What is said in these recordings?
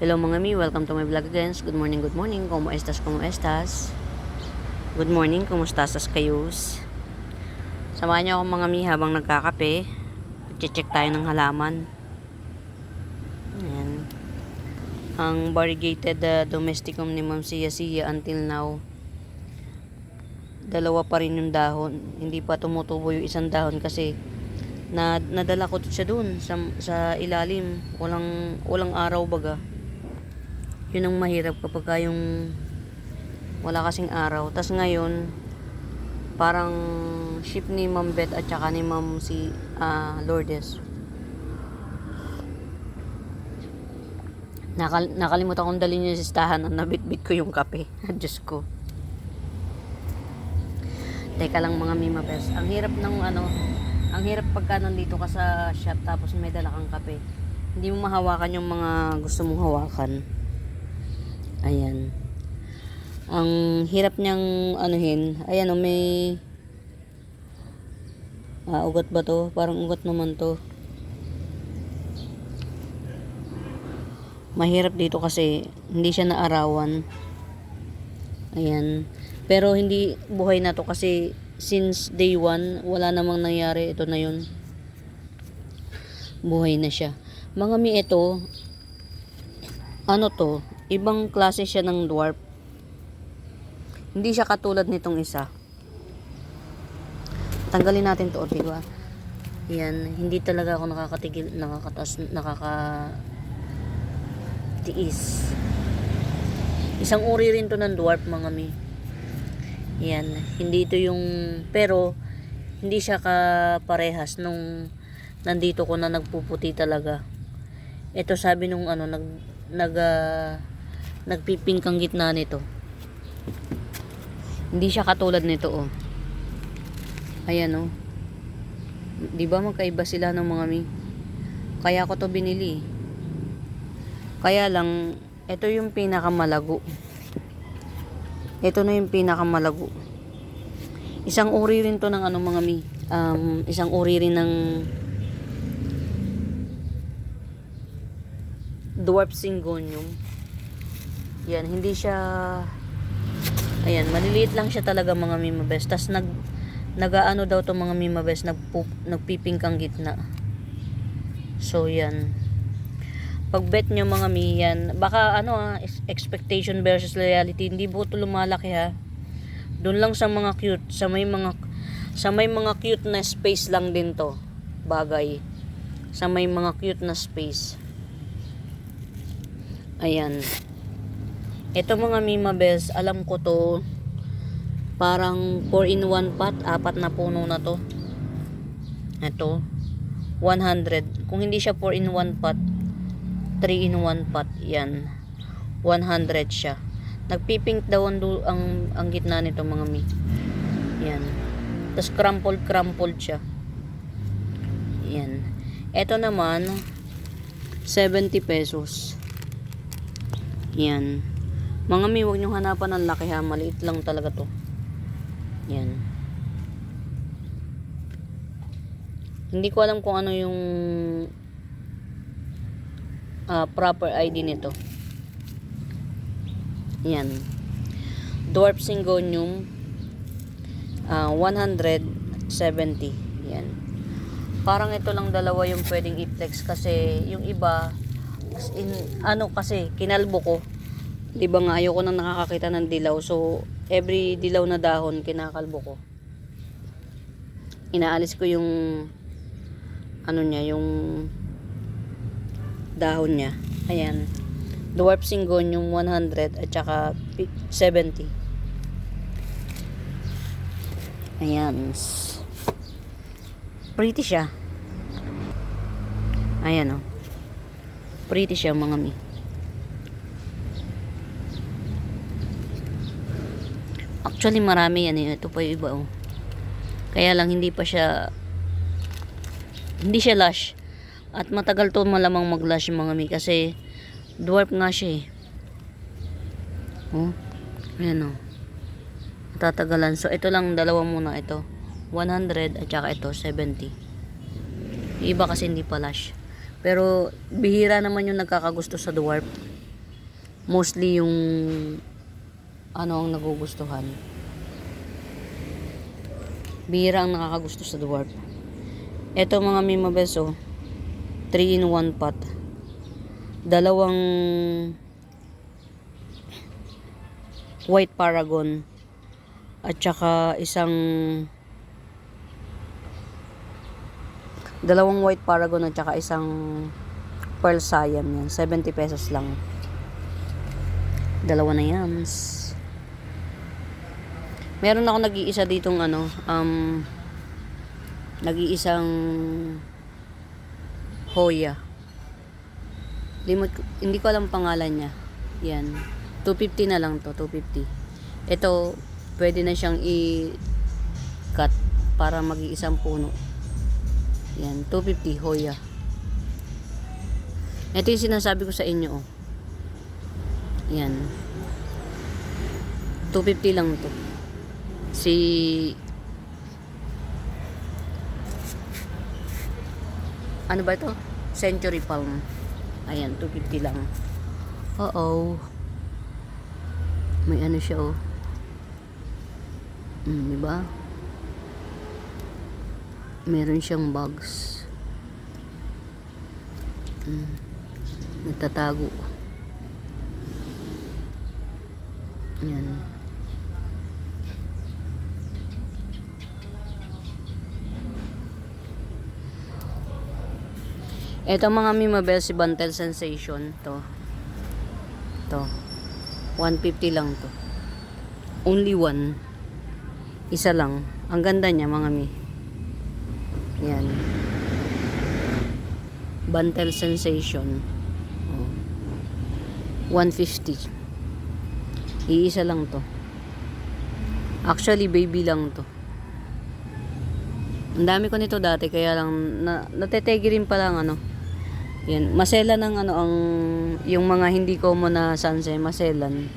Hello mga mi, welcome to my vlog again. Good morning, good morning. ¿Cómo estás, cómo estás? Good morning, kumusta estás kayos? Samahan niyo ako mga mi habang nagkakape. Check tayo ng halaman. Ayan. Ang variegated domesticum ni Ma'am Sia until now. Dalawa pa rin yung dahon. Hindi pa tumutubo yung isang dahon kasi nadala ko siya dun sa ilalim. Walang araw baga. Yun ang mahirap kapag yung wala kasing araw. Tas ngayon parang ship ni Ma'am Beth at saka ni Ma'am Lourdes. Nakalimutan kong dalhin yung sistahan na nabitbit ko yung kape. Diyos ko. Teka lang mga Mima Best. Ang hirap pagka nandito ka sa shop tapos may dala kang kape. Hindi mo mahawakan yung mga gusto mong hawakan. Ayan. Ang hirap niyang anuhin. Ayan o, may ugat ba to? Parang ugat naman to. Mahirap dito kasi hindi siya naarawan. Ayan. Pero hindi buhay na to kasi since day 1 wala namang nangyari. Ito na yun. Buhay na siya. Mga mi, ito ano to? Ibang klase siya ng dwarf. Hindi siya katulad nitong isa. Tanggalin natin to, diba? Yan, hindi talaga ako nakakatiis. Isang uri rin to ng dwarf mga mi. Yan, hindi ito yung, pero hindi siya kaparehas nung nandito ko na nagpuputi talaga. Ito sabi nung nagpipink ang gitna nito. Hindi siya katulad nito oh. Ayan oh. 'Di ba magkaiba sila ng mga mi? Kaya ko to binili. Kaya lang ito yung pinakamalago. Ito na yung pinakamalago. Isang uri rin to ng mga mi. Isang uri rin ng dwarf syngonium. Yan, hindi siya, ayan, maliliit lang siya talaga mga Mima Best. Tas nagaano daw to mga Mima Best, nagpipink ang gitna. So yan. Pag bet nyo mga mi, yan, baka expectation versus reality, hindi po ito lumalaki ha. Doon lang sa mga cute, sa may mga cute na space lang din to. Bagay. Sa may mga cute na space. Ayan. Ito mga Mima Best, alam ko to parang 4-in-1 pot, 4 na puno na to. Ito 100. Kung hindi siya 4-in-1 pot, 3-in-1 pot, yan 100 siya. Nagpipink daw ang gitna nito mga mi. Yan. Tapos crumpled siya. Yan. Ito naman 70 pesos. Yan. Mga mi, huwag niyong hanapan ng laki ha. Maliit lang talaga to. Yan. Hindi ko alam kung ano yung proper ID nito. Yan. Dwarf syngonium 170. Yan. Parang ito lang dalawa yung pwedeng i-flex kasi yung iba kasi kinalbo ko. 'Di ba nga ayoko nang nakakakita ng dilaw. So every dilaw na dahon kinakalbo ko. Inaalis ko yung yung dahon niya. Ayan. Dwarf syngonium 100 at saka 70. Ayan. Pretty siya. Ayan oh. Pretty siya mga mi. Actually marami yan eh. Ito pa yung iba oh. Kaya lang hindi siya lush. At matagal to malamang mag-lush yung mga mi kasi dwarf nga siya eh. Oh. Ayan oh. Matatagalan. So ito lang dalawa muna ito. 100 at saka ito 70. Yung iba kasi hindi pa lush. Pero bihira naman yung nagkakagusto sa dwarf. mostly yung ano ang nagugustuhan. Bihira ang nakakagusto sa dwarf. Ito mga Mima Bes, 3-in-1 pot. Dalawang white paragon at saka dalawang white paragon at saka isang pearl Siam yan. 70 pesos lang. Dalawa na yan. Meron ako nag-iisa ditong nag-iisang Hoya. Hindi ko alam pangalan niya. Yan. 250 na lang to, 250. Ito, pwede na siyang i-cut para mag-iisang puno. Yan, 250 Hoya. Ito yung sinasabi ko sa inyo, Yan. 250 lang to. Ano ba ito? Century Palm. Ayan, 250 lang. May ano siya, diba? Meron siyang bugs. Nagtatago. Yan. Ito mga Mima Bes, si Bantel Sensation. To 150 lang to. Only one. Isa lang. Ang ganda niya mga Mi. Yan. Bantel Sensation. 150. Iisa lang to. Actually baby lang to. Ang dami ko nito dati kaya lang natetegi rin pa lang Yan, masela ng yung mga hindi common na sansay, maselan.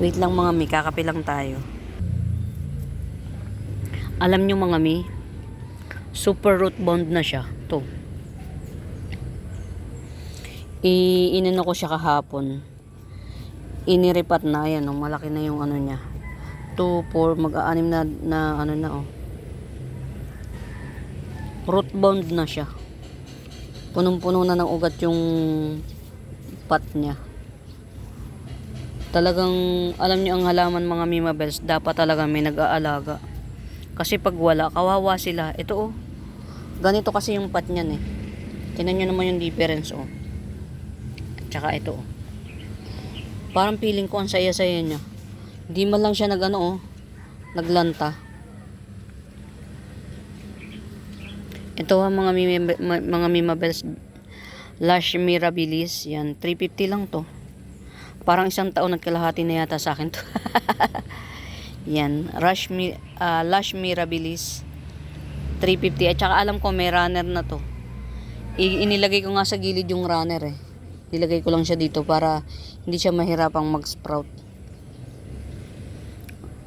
Wait lang mga Mi, kakape lang tayo. Alam nyo mga Mi, super root bond na siya. To. Inano ko siya kahapon. Iniripat na, yan, malaki na yung niya. 2, 4, mag-aanim na root bound na siya. Punong-puno na ng ugat yung pot niya. Talagang alam niyo ang halaman mga Mima Bes, dapat talaga may nag-aalaga. Kasi pag wala, kawawa sila. Ito ganito kasi yung pot niyan eh. Tingnan niyo naman yung difference At saka ito Parang feeling ko ang saya-saya niya. Hindi man lang siya naglanta. Ito mga Mima Bes, Lush Mirabilis. Yan, 350 lang to. Parang isang taon nagkalahati na yata sa akin to. Yan, Lush Mirabilis 350. At saka alam ko may runner na to. Inilagay ko nga sa gilid yung runner Nilagay ko lang siya dito para hindi siya mahirapang mag-sprout.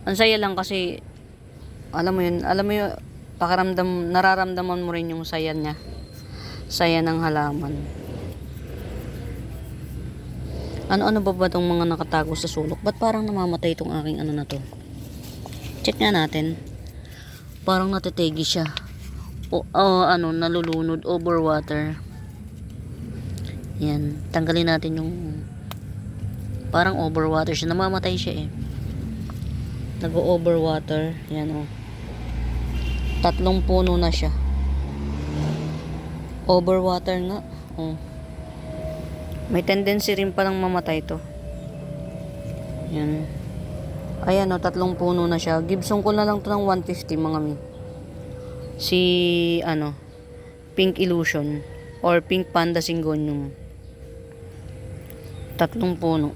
Ang saya lang kasi alam mo yun, nararamdaman mo rin yung saya niya. Saya ng halaman. Ano ba itong mga nakatago sa sulok? Ba't parang namamatay itong aking na to? Check nga natin. Parang natetegi siya. Nalulunod, overwater. Yan, tanggalin natin yung parang overwater siya. Namamatay siya Nag-overwater. Yan 3 puno na siya. Overwater nga. May tendency rin palang mamatay to. Yan. Ayan 3 puno na siya. Gibson ko na lang to ng 150 mga Mi. Si Pink Illusion or Pink Panda Syngonium. 3 puno.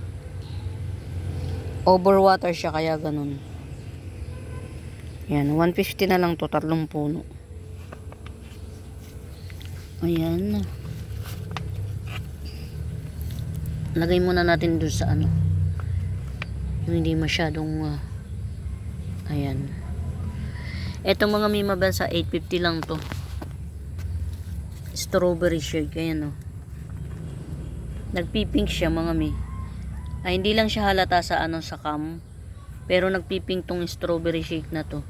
Overwater siya kaya ganun. Yan, 150 na lang to, 3 puno. Ayan. Lagay muna natin doon sa yung hindi masyadong ayan. Ito mga Mima Bes, 850 lang to. Strawberry shake. Ayan, oh. Nagpipink siya, mga mi. Ay, hindi lang siya halata sa ano, sa cam. Pero nagpipink tong strawberry shake na to.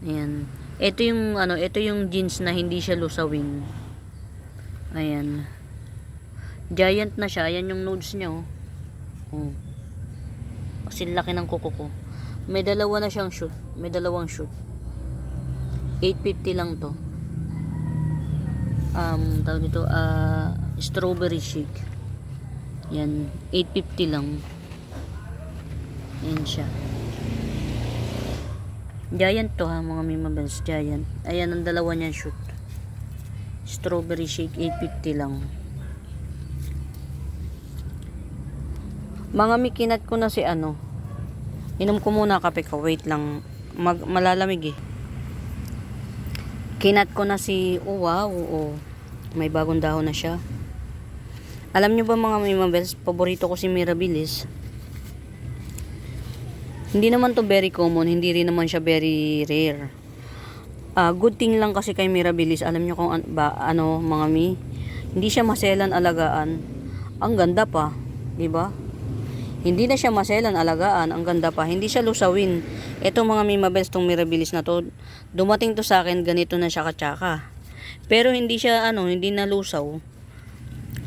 Ayan. Ito yung ano, ito yung jeans na hindi siya lusawin. Ayan. Giant na siya. Ayan yung nodes niya, oh. Oh. Kasi laki ng kuko ko. May dalawa na siyang shoot. May dalawang shoot. 850 lang to. Tawag dito, strawberry shake. Yan, 850 lang. Yan siya. Giant to, ha, mga Mima Bells. Giant. Ayan ang dalawa niya shoot. Strawberry shake, 850 lang. Mga mikinat ko na si ano. Inom ko muna kape ko. Wait lang. Malalamig eh. Kinat ko na si, oh wow, oh. May bagong dahon na siya. Alam nyo ba mga Mima Bells, paborito ko si Mirabilis. Hindi naman to very common, hindi rin naman siya very rare. Good thing lang kasi kay Mirabilis, alam nyo kung ano mga mi, hindi siya maselan alagaan. Ang ganda pa, di ba? Hindi na siya maselan alagaan, ang ganda pa, hindi siya lusawin. Ito mga Mima Bells, tong Mirabilis na to, dumating to sa akin, ganito na siya katsaka. Pero hindi siya ano, hindi na lusaw.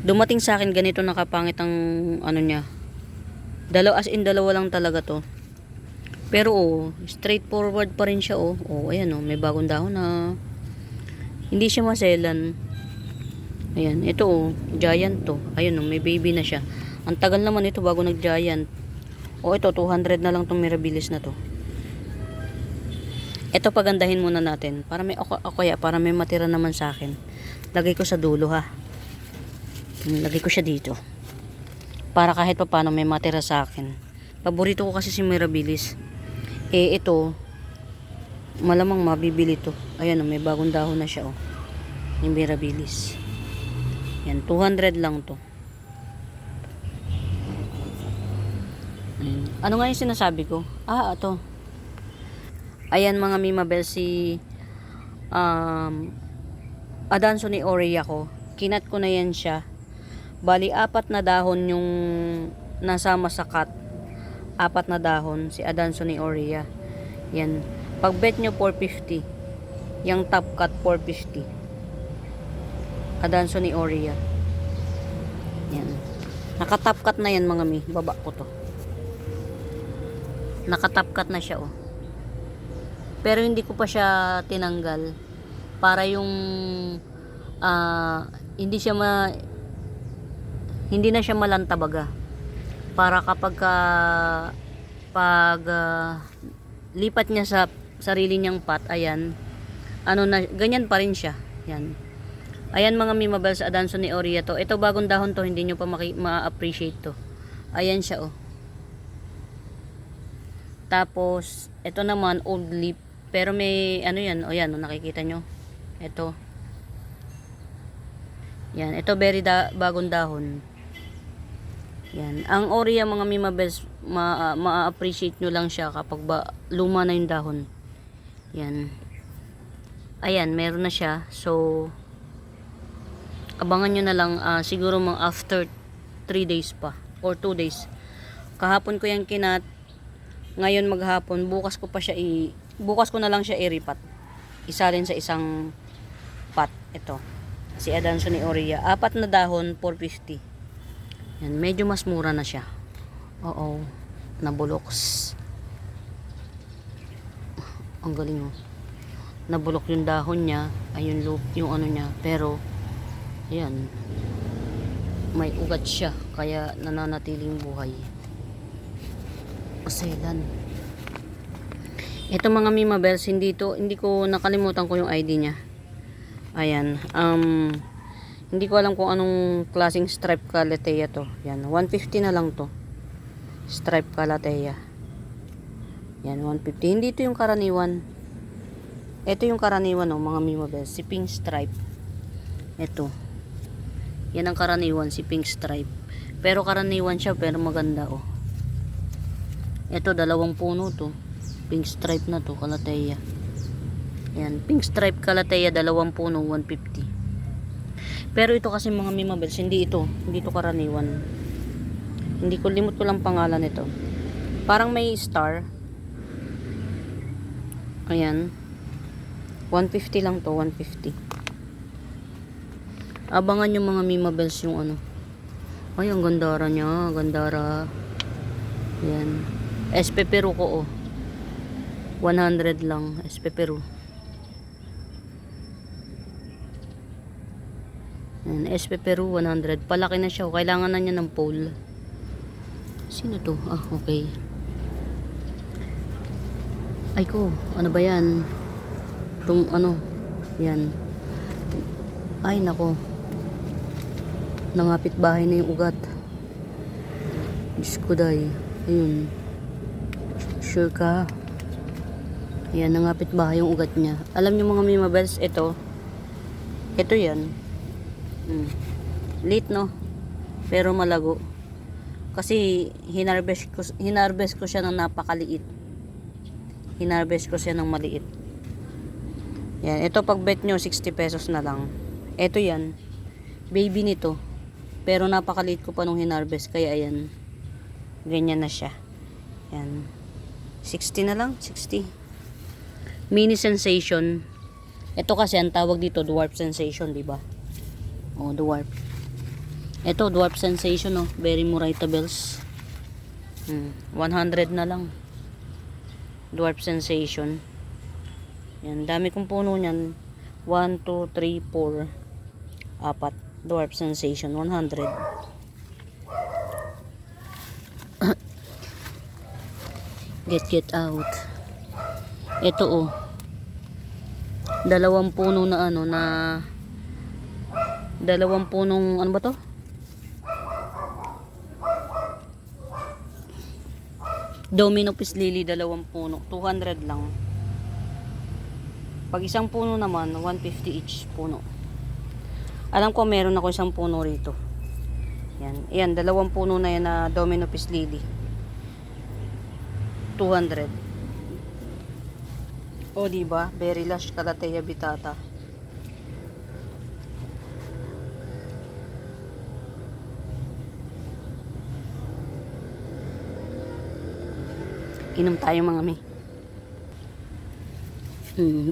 Dumating sa akin ganito nakapangit ang ano niya. As in dalawa lang talaga to. Pero oh, straightforward pa rin siya, oh. Oh, ayan oh, may bagong dahon na. Hindi siya maselan. Ayan, ito oh, giant to. Ayun oh, may baby na siya. Ang tagal naman ito bago nag-giant. O ito, 200 na lang itong Mirabilis na to. Ito pagandahin muna natin. Para may, kaya para may matira naman sa akin. Lagay ko sa dulo, ha. Lagay ko siya dito. Para kahit pa paano may matira sa akin. Paborito ko kasi si Mirabilis. Eh, ito, malamang mabibili to. Ayan, may bagong dahon na siya, oh. Yung Mirabilis. Yan, 200 lang to. Ano nga yung sinasabi ko? Ito. Ayan mga Mima Bells, si Adansonii aurea ko. Kinat ko na yan siya. Bali, 4 na dahon yung nasama sa cut. 4 na dahon si Adansonii aurea. Yan. Pag bet nyo 450. Yung top cut 450. Adansonii aurea. Yan. Naka-top cut na yan mga mi. Baba ko to. Naka-top cut na siya, oh. Pero hindi ko pa siya tinanggal para yung hindi na siya malantabaga. Para kapag lipat niya sa sarili niyang pot, ayan, ano na, ganyan pa rin siya. Yan. Ayan mga Mima Bells, Adansonii aurea to. Ito bagong dahon to, hindi nyo pa ma-appreciate to. Ayan siya, oh. Tapos, ito naman, old leaf. Pero may, ano yan, o yan, nakikita nyo. Ito. Yan, ito very bagong dahon. Yan. Ang aurea mga Mima Bells, ma-appreciate nyo lang siya kapag luma na yung dahon. Yan. Ayan, meron na siya. So, abangan nyo na lang, siguro mga after 3 days pa, or 2 days. Kahapon ko yan kinat. Ngayon maghapon, bukas ko na lang siya iripat. Isalin sa isang pot. Ito. Si Adansonii aurea. 4 na dahon, 450. Yan, medyo mas mura na siya. Oo. Nabuloks. Ang galing, oh. Nabulok yung dahon niya. Ayun, yung ano niya. Pero, ayan. May ugat siya. Kaya nananatiling buhay. Maselan. Ito mga Mima Bells, hindi ko nakalimutan ko yung ID niya. Ayan. Hindi ko alam kung anong klaseng stripe calathea to. Yan, 150 na lang to. Stripe calathea. Yan, 150. Hindi ito yung karaniwan. Ito yung karaniwan, oh, mga Mima Bells, si pink stripe. Ito. Yan ang karaniwan, si pink stripe. Pero karaniwan siya, pero maganda, oh. Ito, 2 puno to. Pink stripe na to, calathea. Yan, pink stripe calathea, 2 puno, 150. Pero ito kasi mga Mimabels, hindi ito karaniwan. Hindi ko, limot ko lang pangalan nito. Parang may star. Ayan. 150 lang to, 150. Abangan yung mga Mimabels yung ano. Ay, ang gandara niya, gandara. Ayan. SP Peru ko, oh. 100 lang, SP Peru. Ayan, SP Peru 100. Palaki na siya, kailangan na niya ng pole. Sino to? Ah, okay. Ay ko, ano ba yan? Ano? Yan. Ay, nako. Nangapit bahay na yung ugat. Diyos ko, day. Ayun. Sure ka? Ayan, nangapit bahay yung ugat niya. Alam niyo mga Mimabels, ito yan. Late, no? Pero malago. Kasi hinarvest ko siya ng napakaliit. Hinarvest ko siya ng maliit. Yan, ito pag bet nyo 60 pesos na lang. Ito yan. Baby nito. Pero napakaliit ko pa nung hinarvest, kaya ayan. Ganyan na siya. Yan. 60 na lang, 60. Mini sensation. Ito kasi ang tawag dito dwarf sensation, di ba? Oh, dwarf. Ito dwarf sensation, oh. Very moritables. 100 na lang. Dwarf sensation. Yan, dami kong puno niyan. 1 2 3 4 4. Dwarf sensation 100. Get out. Ito, oh. Dalawang punong ano ba to? Domino Peace Lily, dalawang puno, 200 lang. Pag isang puno naman, 150 each puno. Alam ko meron ako isang puno rito. Yan, yan, dalawang puno na yan na Domino Peace Lily. 200. O, diba? Very lush Calathea Vittata. Inom tayo mga mi.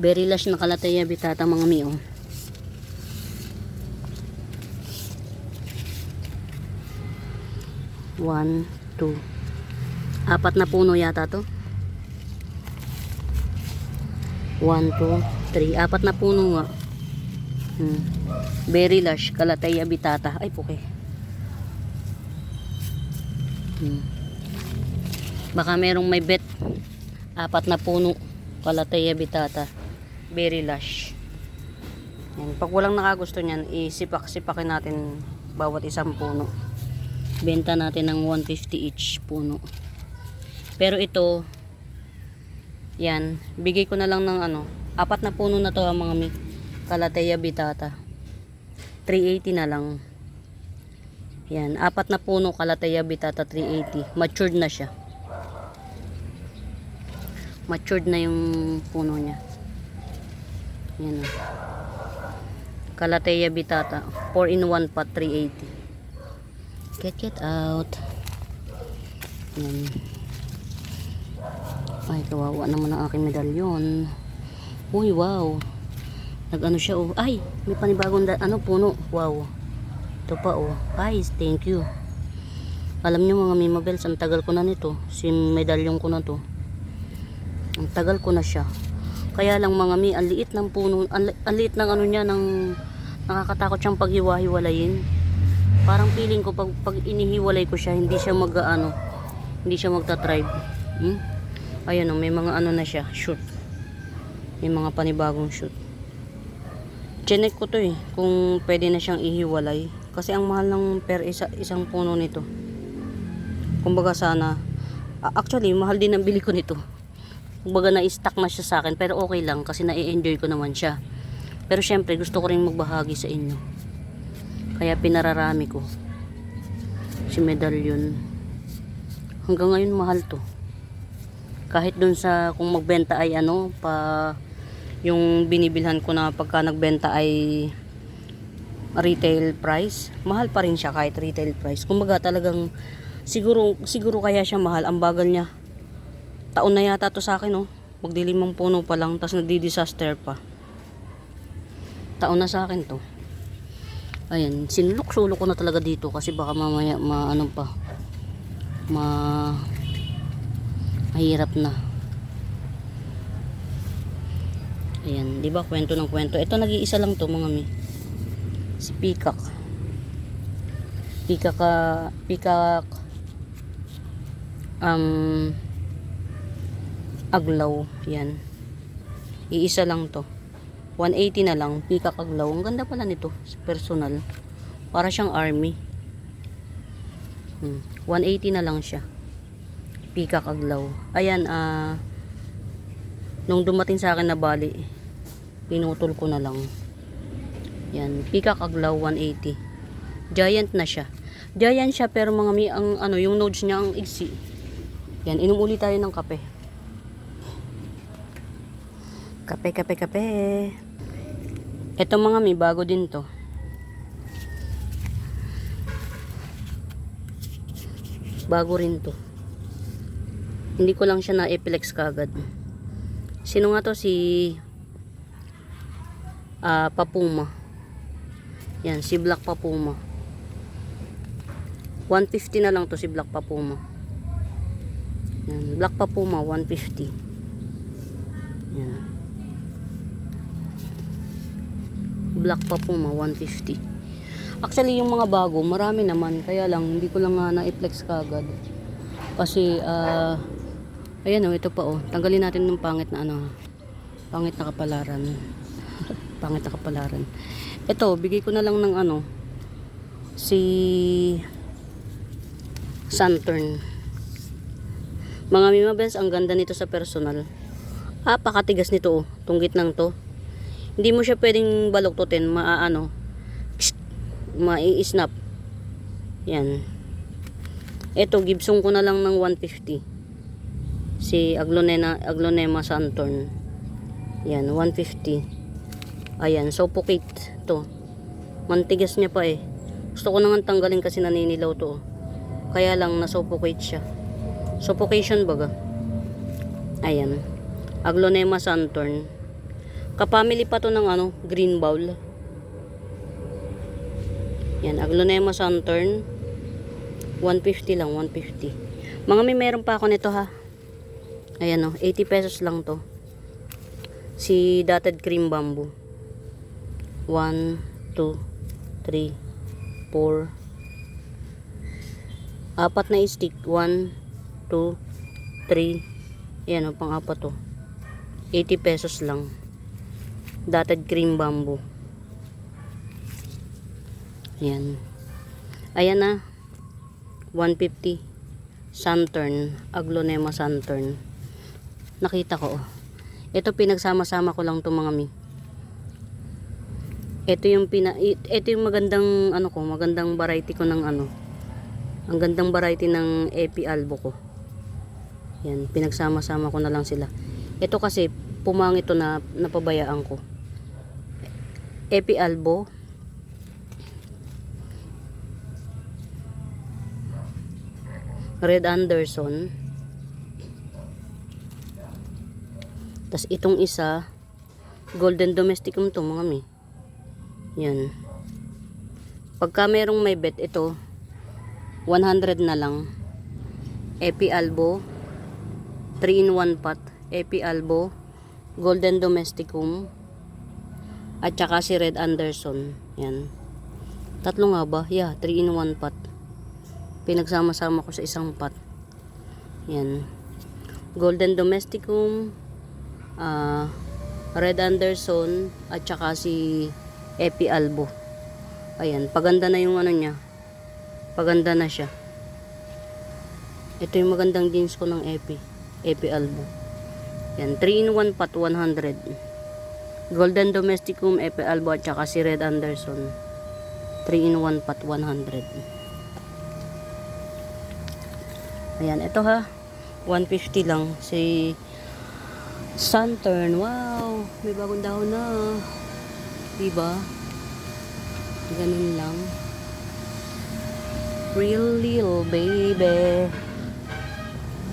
Very lush na Calathea Vittata mga mi, oh. One, two. 4 na puno yata to. 1, 2, 3. 4 na puno nga. Very lush Calathea Vittata. Ay, puke. Baka merong may bet. 4 na puno Calathea Vittata. Very lush. Yan. Pag walang nakagusto niyan, isipak-sipakin natin bawat isang puno. Benta natin ng 150 each puno. Pero ito, yan, bigay ko na lang ng 4 na puno na to ang mga Calathea Vittata. 380 na lang. Yan, 4 na puno Calathea Vittata, 380. Matured na siya. Matured na yung puno niya. Yan, Calathea Vittata, 4-in-1 pot, 380. Get out. Yan. Ay, kawawa naman ang aking medalyon. Uy, wow. Nag-ano siya, oh. Ay, may panibagong puno. Wow. Ito pa, oh. Ay, thank you. Alam nyo mga Mimabels, ang tagal ko na nito. Si medalyon ko na to. Ang tagal ko na siya. Kaya lang mga ang liit ng puno, ang liit ng niya, ng nakakatakot siyang paghiwa-hiwalayin. Parang feeling ko pag inihiwalay ko siya, hindi siya hindi siya magta-thrive. Ayan, may mga na siya, shoot. May mga panibagong shoot. Chinek ko to, kung pwede na siyang ihiwalay. Kasi ang mahal ng per isang puno nito. Kumbaga sana, actually mahal din ang bili ko nito. Kumbaga na-stock na siya sa akin, pero okay lang kasi na-enjoy ko naman siya. Pero syempre gusto ko rin magbahagi sa inyo. Kaya pinararami ko si medalyon. Hanggang ngayon mahal to. Kahit dun sa kung magbenta ay yung binibilhan ko na pagka nagbenta ay retail price. Mahal pa rin siya kahit retail price. Kumbaga talagang siguro kaya siya mahal. Ang bagal niya. Taon na yata to sa akin, oh. Magdilimang puno pa lang, tapos nagdi-disaster pa. Taon na sa akin to. Ayan, sinulok-sulok ko na talaga dito kasi baka mamaya mahirap na. Ayan, 'di ba? Kwento ng kwento. Ito nag-iisa lang to, mga mi. Si Peacock. Peacock aglaw, yan. Iisa lang to. 180 na lang, Peacock aglaw. Ang ganda pala nito, personal. Para siyang army. 180 na lang siya. Peacock aglaw. Ayan, nung dumating sa akin na bali, pinutol ko na lang. Yan, Peacock aglaw 180. Giant na siya. Giant siya pero mga mi, yung nodes niya ang igsi. Yan, inom ulit tayo ng kape. Kape. Ito mga mi, bago din to. Bago rin to. Hindi ko lang siya na-eplex kagad. Sino nga to? Si Papuma. Yan, si Black Papuma. 150 na lang to si Black Papuma. Yan, Black Papuma 150. Yan. Black Papuma 150. Actually yung mga bago marami naman, kaya lang hindi ko lang na-flex kagad. Kasi ayan ito pa tanggalin natin ng pangit na pangit na kapalaran. Pangit na kapalaran. Ito, bigay ko na lang ng si Saturn. Mga mimabes, ang ganda nito sa personal. Pakatigas nito tong gitnang to. Hindi mo siya pwedeng baluktutin, mai-snap. Yan. Ito, Gibson ko na lang ng 150. Si Aglonema Saturn. Yan, 150. Ayan, suffocate to. Mantigas niya pa Gusto ko nang tanggalin kasi naninilaw to. Kaya lang na-suffocate siya. Suffocation baga. Ayan. Aglonema Saturn. Kapamily pa to ng green bowl. Yan, Aglonema Saturn. 150 lang, 150. Mga meron pa ako nito ha. Ayan 80 pesos lang to. Si Dotted Cream Bamboo. 1, 2, 3, 4. Apat na stick. 1, 2, 3. Ayan pang-apat to. 80 pesos lang. Dotted Cream Bamboo. Ayan. Ayan na. 150. Saturn. Aglonema Saturn. Nakita ko Ito pinagsama-sama ko lang to mga mi. Ito yung magandang magandang variety ko ng ang gandang variety ng Epi Albo ko. Yan, pinagsama-sama ko na lang sila. Ito kasi pumangit to na napabayaan ko. Epi Albo. Red Anderson. Tas itong isa, Golden Domesticum to mga mi. Yan. Pagka merong may bet, ito 100 na lang. Epi Albo 3-in-1 pot. Epi Albo, Golden Domesticum, at saka si Red Anderson. Yan. Tatlo nga ba? Yeah, 3-in-1 pot. Pinagsama-sama ko sa isang pot. Yan. Golden Domesticum, Red Anderson, at saka si Epi Albo. Ayan, paganda na yung niya. Paganda na siya. Ito yung magandang jeans ko ng Epi Albo. Yan, 3-in-1 pot 100. Golden Domesticum, Epi Albo, at saka si Red Anderson. 3-in-1 pot 100. Ayan, ito ha. 150 lang. Si Saturn. Wow, may bagong dahon na. Diba? Ganun lang. Real little baby.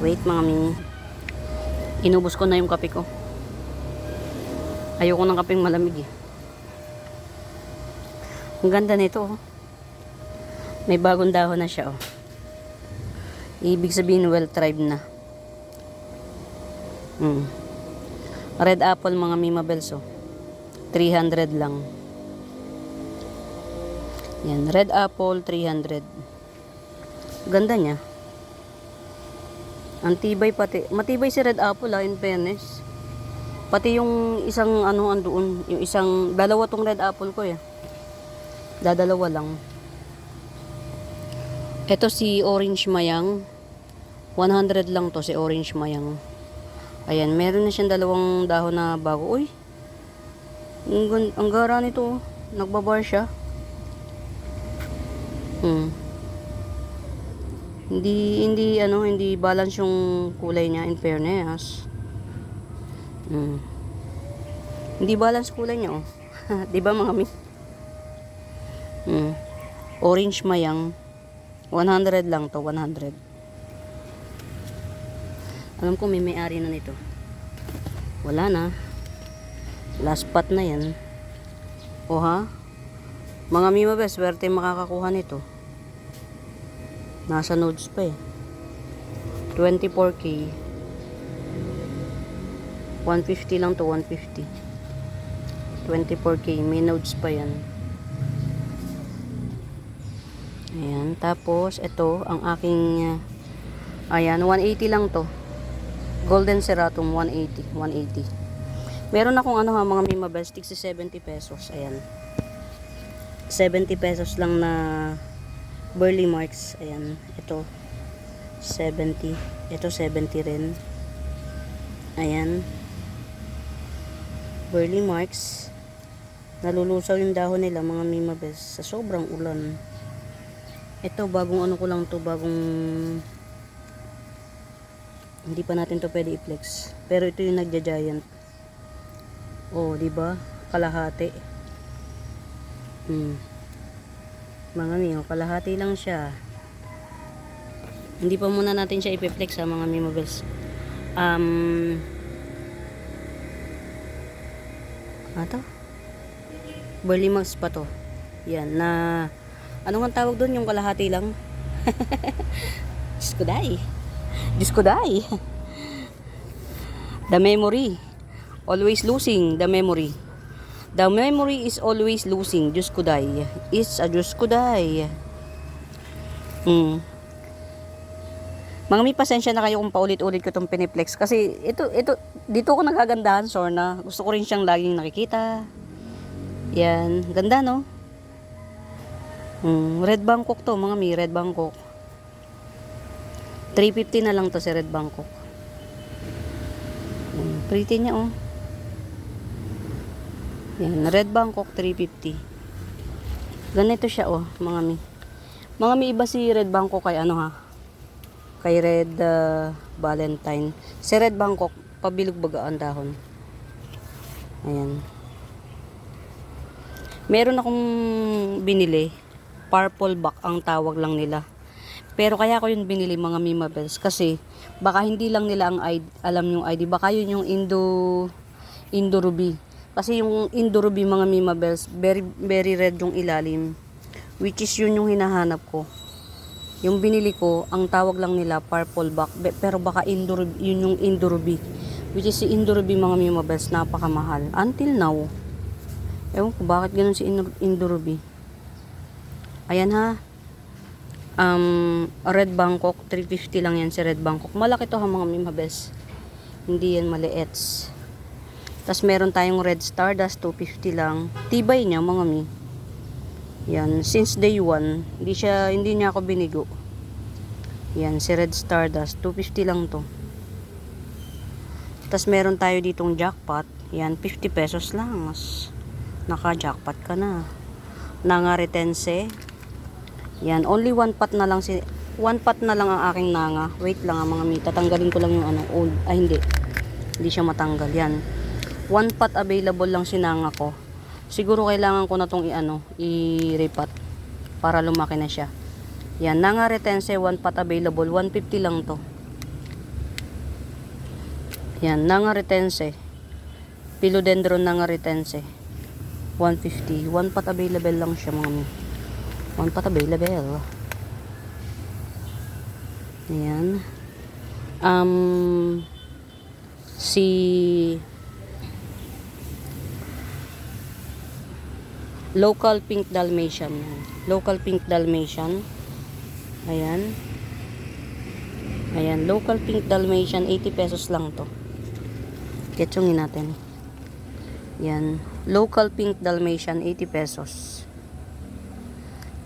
Wait mga mi. Inubos ko na yung kape ko. Ayoko ng kapeng malamig eh. Ang ganda nito oh. May bagong dahon na siya oh. Ibig sabihin well tried na. Red apple mga Mima Bells oh. 300 lang. Yan, red apple 300. Ganda niya. Antibay pati. Matibay si red apple in fairness. Pati yung isang ano andoon, yung isang dalawa tong red apple ko dadalawa lang. Ito si orange mayang. 100 lang to si orange mayang. Ayan, meron na siyang dalawang dahon na bago. Uy. Ang gara nito. Nagbabar siya. Hindi balance yung kulay niya in fairness. Hindi balance kulay niya oh. 'Di ba mga mi? Orange mayang 100 lang to, 100. Alam ko may may-ari na nito. Wala na. Last spot na yan. O ha? Mga Mima Bells, swerte makakakuha nito. Nasa nodes pa eh. 24K. 150 lang to, 150. 24K. May nodes pa yan. Ayan. Tapos, ito, ang aking, ayan, 180 lang to. Golden Ceratum, 180. 180. Meron akong ano ha, mga Mima Bells, 70 pesos. Ayan. 70 pesos lang na Burley Marks. Ayan. Ito, 70. Ito, 70 rin. Ayan. Burley Marks. Nalulusaw yung dahon nila, mga Mima Bells, sa sobrang ulan. Ito, bagong ano ko lang to, bagong hindi pa natin to pwede i-flex. Pero ito yung nagja-giant. Oh, di ba? Kalahati. Mga Mima, kalahati lang siya. Hindi pa muna natin siya i-flex ha, mga Mima Bells. Ato? Burley Marks pa to. Yan, na ano nga tawag doon? Yung kalahati lang. Diyos ko day. Diyos ko day. The memory. Always losing the memory. The memory is always losing. Diyos ko day. Is a Diyos ko day. Mga may pasensya na kayo kung paulit-ulit ko itong piniplex. Kasi ito, dito ko nagagandahan, Sorna. Gusto ko rin siyang laging nakikita. Yan. Ganda, no? Red Bangkok to, mga may Red Bangkok. 350 na lang to si Red Bangkok. Pretty niya, oh. Yan. Red Bangkok, 350. Ganito siya, oh, mga may. Mga may iba si Red Bangkok kay ano, ha? Kay Red Valentine. Si Red Bangkok, pabilog baga ang dahon. Ayan. Meron akong binili. Purple back ang tawag lang nila. Pero kaya ko yun binili, mga Mima Bells. Kasi baka hindi lang nila ang ID, alam yung ID. Baka yun yung Indo Ruby. Kasi yung Indo Ruby, mga Mima Bells, very, very red yung ilalim. Which is yun yung hinahanap ko. Yung binili ko, ang tawag lang nila purple back. Pero baka Indo Ruby, yun yung Indo Ruby. Which is si Indo Ruby, mga Mima Bells, napakamahal. Until now. Ewan ko bakit ganun si Indo Ruby. Ayan ha. Red Bangkok, 350 lang yan si Red Bangkok. Malaki to ha, mga Mima Bells. Hindi yan maliit. Tapos meron tayong Red Stardust, 250 lang. Tibay niya, mga mi. Yan, since day 1, hindi niya ako binigo. Yan, si Red Stardust, 250 lang to. Tapos meron tayo ditong jackpot. Yan, 50 pesos lang. Naka-jackpot ka na. Nanga Retense. Yan, only one pot na lang ang aking nanga. Wait lang mga mi, tatanggalin ko lang yung ano, old. Ay hindi siya matanggal. Yan, one pot available lang si nanga ko. Siguro kailangan ko na tong i-repat para lumaki na siya. Yan, Nanga Retense, 1 pot available, 150 lang to. Yan, Nanga Retense. Philodendron Nanga Retense. 150. 1 pot available lang siya mga mi. 1 pot available. Ayan. Si Local Pink Dalmatian. Local Pink Dalmatian. Ayan. Ayan, Local Pink Dalmatian, 80 pesos lang to. Ketsungin natin. Yan, Local Pink Dalmatian, 80 pesos.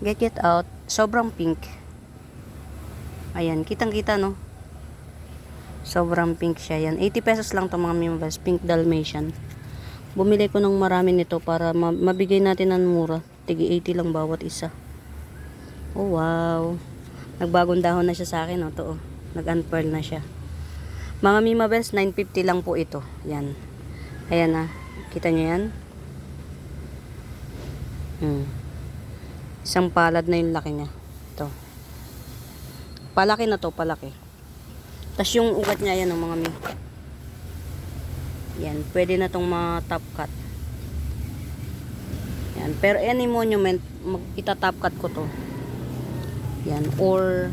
Get it out. Sobrang pink. Ayan, kitang-kita no. Sobrang pink siya. Yan, 80 pesos lang to mga mimabas. Pink Dalmatian. Bumili ko ng marami nito para mabigay natin ng mura. Tigi 80 lang bawat isa. Oh wow. Nagbagong dahon na siya sa akin. To, nag-unpearl na siya. Mga mimabas, 950 lang po ito. Yan. Ayan na. Kita nyo yan? Isang palad na yung laki niya. Ito. Palaki na to, palaki. Tapos yung ugat niya, yan mga mi. Yan, pwede na tong mga top cut. Yan, pero any monument, ita-top cut ko to. Yan, or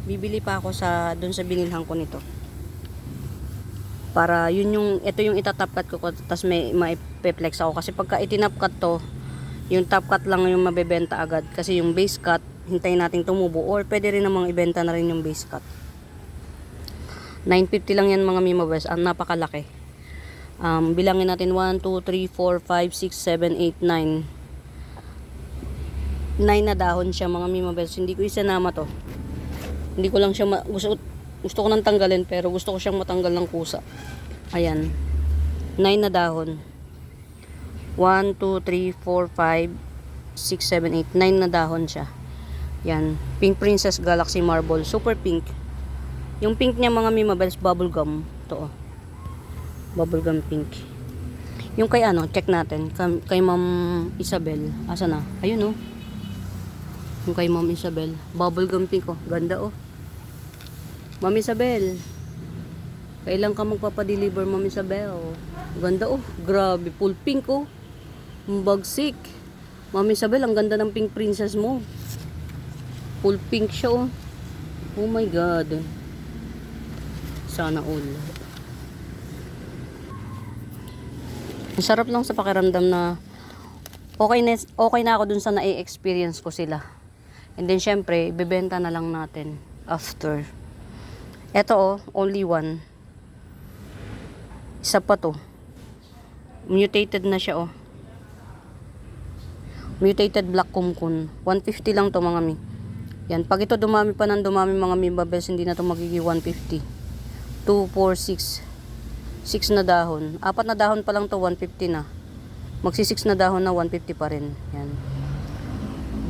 bibili pa ako doon sa binilhan ko nito. Para ito yung ita-top cut ko, tapos may ma-flex ako. Kasi pagka itinop cut to, yung top cut lang yung mabebenta agad. Kasi yung base cut, hintayin nating tumubo. Or pwede rin namang ibenta na rin yung base cut. 950 lang yan mga mimabas. Ang napakalaki. Bilangin natin 1, 2, 3, 4, 5, 6, 7, 8, 9. 9 na dahon siya mga mimabas. Hindi ko isanama to. Hindi ko lang siya gusto ko nang tanggalin, pero gusto ko siyang matanggal ng kusa. Ayan. 9 na dahon. 1, 2, 3, 4, 5, 6, 7, 8. 9 na dahon siya. Yan. Pink Princess Galaxy Marble. Super pink. Yung pink niya mga mimabels, bubblegum. Ito oh. Bubblegum pink. Yung kay check natin. Kay Ma'am Isabel. Asa na? Ayun oh. Yung kay Ma'am Isabel. Bubblegum pink oh. Ganda oh. Ma'am Isabel. Kailan ka magpapadeliver Ma'am Isabel? Ganda oh. Grabe. Full pink oh. Bagsik. Ma'am Isabel, ang ganda ng Pink Princess mo. Full pink siya oh. Oh my God. Sana all. Ang sarap lang sa pakiramdam na okay na ako dun sa na-experience ko sila. And then syempre, ibebenta na lang natin after. Ito oh, only one. Isa pa to. Mutated na siya oh. Mutated Black Kumkun. 150 lang to mga mi. Yan, pag ito dumami pa ng dumami mga mi babes, hindi na to magiging 150. 2, 4, 6. 6 na dahon. 4 na dahon pa lang to, 150 na. Magsi 6 na dahon na, 150 pa rin. Yan.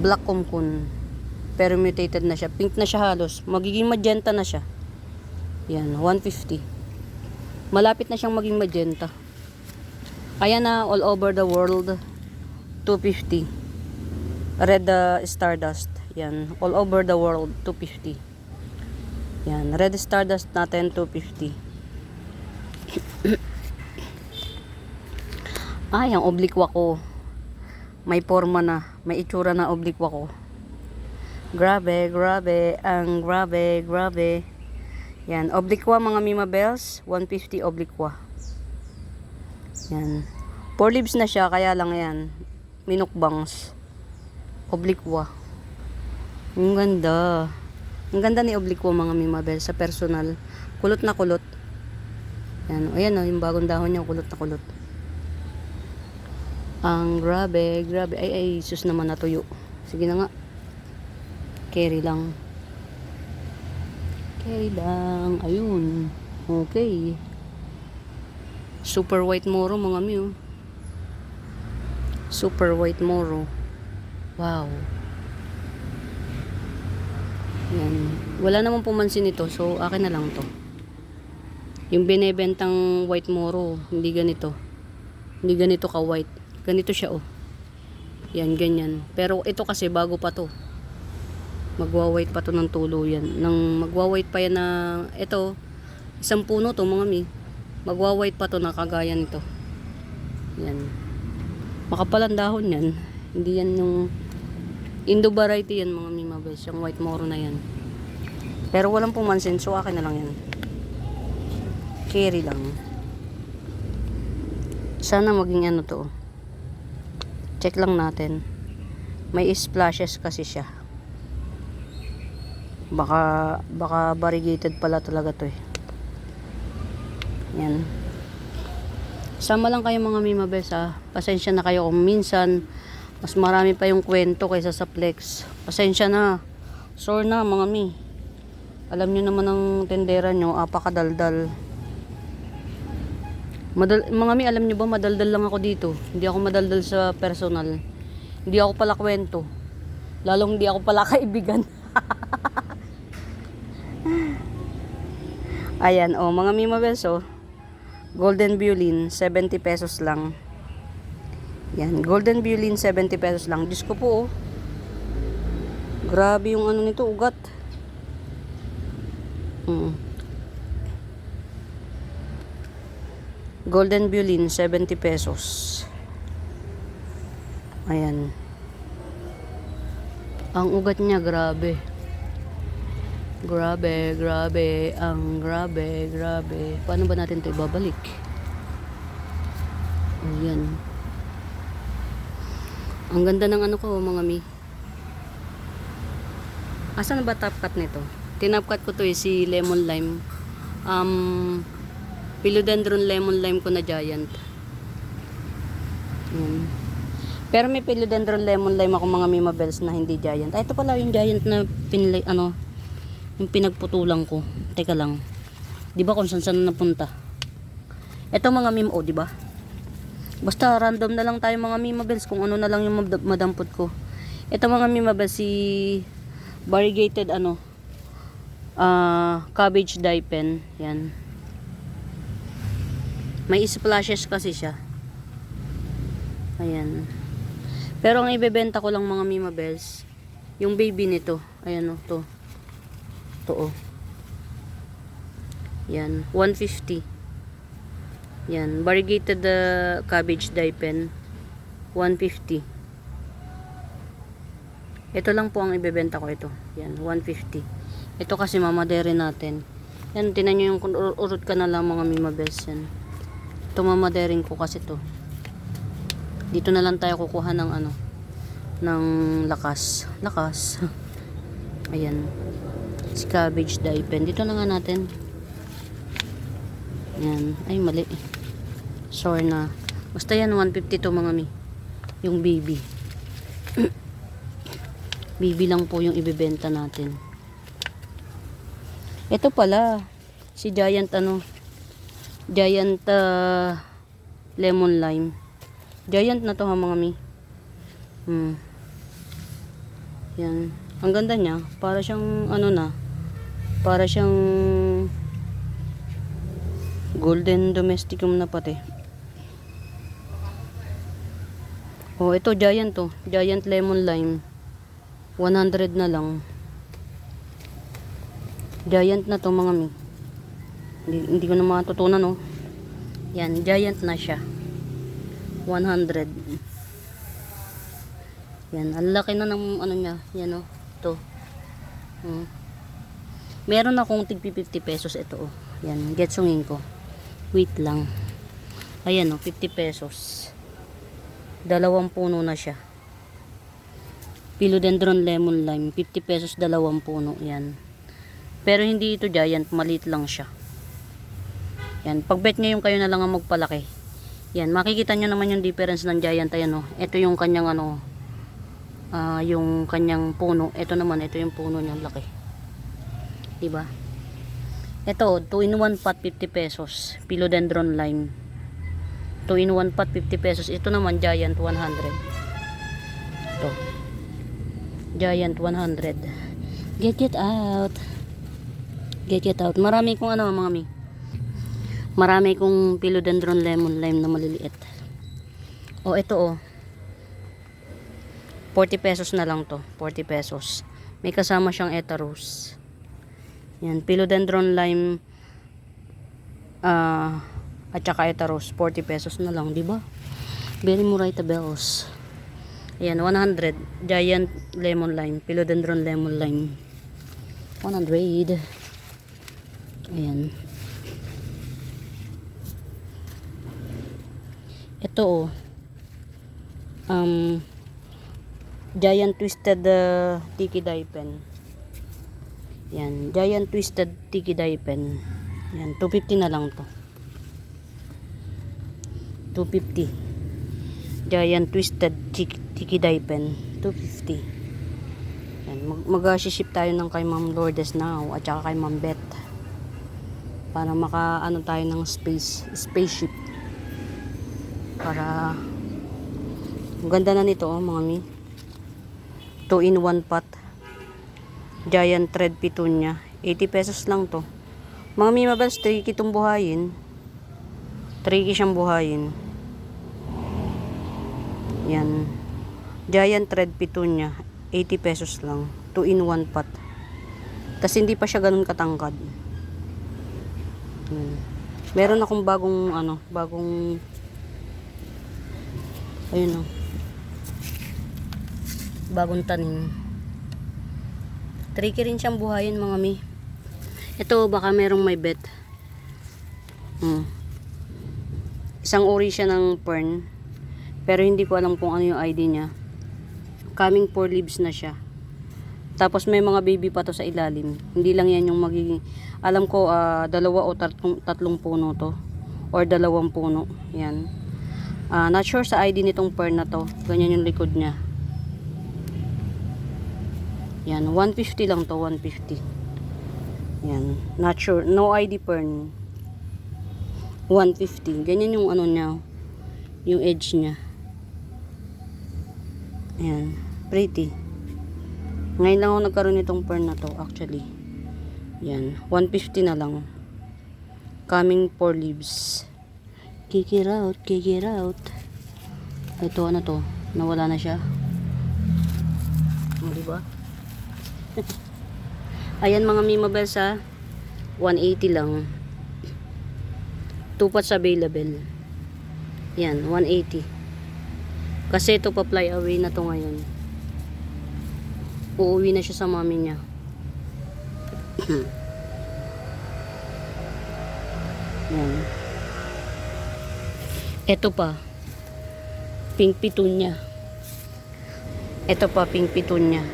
Black Kumkun. Pero mutated na siya. Pink na siya halos. Magiging magenta na siya. Yan, 150. Malapit na siyang maging magenta. Ayan na, all over the world. 250. Red Stardust. Yan, all over the world. 250. Yan, Red Stardust natin, 250. Ay, ang oblikwa ko. May forma na. May itsura na oblikwa ko. Grabe, grabe. Ang grabe, grabe. Yan, oblikwa mga Mima Bells. 150 oblikwa. Yan. 4 leaves na siya, kaya lang yan. Minukbangs. Oblikwa. Ang ganda. Ang ganda ni oblikwa mga Mima Bells sa personal. Kulot na kulot. Yan. Ayan o, yung bagong dahon niya, kulot na kulot. Ang grabe, grabe. Ay, sus naman natuyo. Sige na nga. Carry lang. Carry lang. Ayun. Okay. Super white moro mga miyo. Super white moro. Wow. Yan. Wala namang pumansin ito. So, akin na lang to. Yung binebentang white moro, hindi ganito. Hindi ganito ka white. Ganito siya oh. Yan, ganyan. Pero ito kasi bago pa to. Magwa-white pa to ng tuluyan. Nang magwa-white pa yan na ito, isang puno to mga mi. Magwa-white pa to na kagaya nito. Yan. Makapal ang dahon yan. Hindi yan yung Indo variety yan mga mi mabes. Yung white moro na yan. Pero walang pumansin, so akin na lang yan. Carry lang. Sana maging ano to. Check lang natin. May splashes kasi siya. Baka variegated pala talaga to eh. Yan. Sama lang kayo mga mimabes ha. Pasensya na kayo kung minsan mas marami pa yung kwento kaysa sa flex. Pasensya na. Sore na mga mi. Alam nyo naman ang tendera nyo, apakadaldal. Mga mi, alam nyo ba, madaldal lang ako dito. Hindi ako madaldal sa personal. Hindi ako pala kwento. Lalong hindi ako pala kaibigan. Ayan, oh, mga mi mabes, oh. Golden Violin, 70 pesos lang. Yan, Golden Violin, 70 pesos lang. Diyos ko po, oh. Grabe yung ano nito, ugat. Golden Violin, 70 pesos. Ayan. Ang ugat niya, grabe. Grabe. Paano ba natin ito ibabalik? Ayan. Ang ganda ng ano ko, mga mi. Asan ba top cut nito? Tinop cut ko to eh, si lemon lime. Philodendron lemon lime ko na giant. Ayan. Pero may philodendron lemon lime ako mga Mima Bells na hindi giant. Ito pala yung giant na yung pinagputulan ko. Teka lang. 'Di ba kung saan napunta? Ito mga Mima, oh, 'di ba? Basta random na lang tayo mga Mima Bells kung ano na lang yung madampot ko. Ito mga Mima Bells, si variegated cabbage dye pen. Yan. May splashes kasi siya. Ayan. Pero ang ibebenta ko lang mga Mima Bells, yung baby nito. Ayan o, to. To o. Yan, 150. Yan, variegated cabbage dye pen, 150. Ito lang po ang ibebenta ko ito. Yan, 150. Ito kasi mamadere natin. Yan, tinan nyo yung urot ka na lang mga Mima Bells. Yan. Ito mamadering ko kasi to. Dito na lang tayo kukuha ng ng lakas. Ayan. Si cabbage dye pen. Dito na nga natin. Yan. Ay, mali. Sorry na. Basta yan, 150 to mga mi. Yung baby. Baby lang po yung ibebenta natin. Ito pala. Si giant giant lemon lime. Giant na to ha mga mi. Yan. Ang ganda niya. Para siyang para siyang golden domesticum na pati. Oh, ito giant to. Giant lemon lime. 100 na lang. Giant na to mga mi. Hindi ko na matutunan oh. Yan, giant na siya. 100. Yan, ang laki na ng niya. Yan oh, to. Meron akong tig 50 pesos ito oh. Yan, getsungin ko. Wait lang. Ayan oh, 50 pesos. 2 puno na siya. Philodendron lemon lime, 50 pesos 2 puno. Yan. Pero hindi ito giant, maliit lang siya. Yan, pag bet nyo yung kayo na lang ang magpalaki. Yan, makikita nyo naman yung difference ng giant. Ayan o, ito yung kanyang yung kanyang puno. Ito naman, ito yung puno niyang laki. Diba? Ito, 2-in-1 pot 50 pesos. Philodendron lime. 2-in-1 pot 50 pesos. Ito naman giant 100. Ito. Giant 100. Get it out. Get it out. Marami kong mga mi. Marami kong philodendron lemon lime na maliliit. O, ito o. 40 pesos na lang to. 40 pesos. May kasama siyang Etaros. Yan. Philodendron lime at saka Etaros. 40 pesos na lang. Diba? Very murayta bells. Ayan. 100. Giant lemon lime. Philodendron lemon lime. 100. Ayan. Ito o. Giant twisted tiki dye pen. Yan, giant twisted tiki dye pen. Yan, 250 na lang to. 250. Giant twisted tiki dye pen, 250. Yan, mag-ship tayo ng kay Ma'am Lourdes now at saka kay Ma'am Beth. Para maka-ano tayo ng spaceship. Para ang ganda na nito oh, mga mi. 2-in-1 pot. Giant thread petunia. 80 pesos lang to. Mga mi mabels, tricky itong buhayin. Tricky siyang buhayin. Yan. Giant thread petunia. 80 pesos lang. 2-in-1 pot. Tas hindi pa siya ganun katangkad. Meron akong bagong ayun o. Bagong tanim. Tricky rin siyang buhayin mga mi. Ito baka merong may bet. Isang uri siya ng fern. Pero hindi ko alam kung ano yung ID niya. Coming 4 leaves na siya. Tapos may mga baby pa to sa ilalim. Hindi lang yan yung magiging, alam ko 2 o 3 puno to. Or 2 puno. Yan. Not sure sa ID nitong fern na to. Ganyan yung likod niya. Yan, 150 lang to, 150. Yan, not sure. No ID fern. 150. Ganyan yung ano niya. Yung edge niya. Yan, pretty. Ngayon lang ako nagkaroon nitong fern na to, actually. Yan, 150 na lang. Coming 4 leaves. Kick it out, kick it out. Ito, ano to? Nawala na siya. Diba? Ayan mga Mimabels ha. 180 lang. 2 pots available. Yan, 180. Kasi ito pa fly away na to ngayon. Uuwi na siya sa mami niya. Yan. Ito pa. Pink petunia. Ito pa, pink petunia.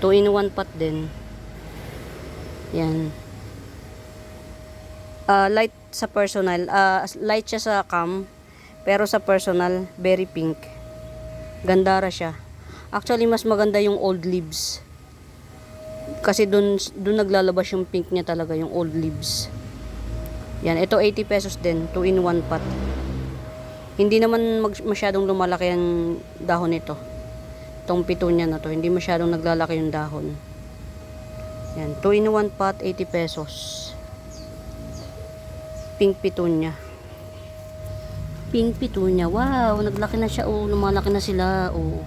2-in-1 pot din. Yan. Light sa personal. Light siya sa cam. Pero sa personal, very pink. Gandara siya. Actually, mas maganda yung old leaves. Kasi dun naglalabas yung pink niya talaga, yung old leaves. Yan. Ito 80 pesos din. 2-in-1 pot. Hindi naman masyadong lumalaki ang dahon nito. Itong petunia na to, hindi masyadong naglalaki yung dahon. Yan, 2-in-1 pot, 80 pesos. Pink petunia. Pink petunia, wow, naglaki na siya, oh, lumalaki na sila, oh.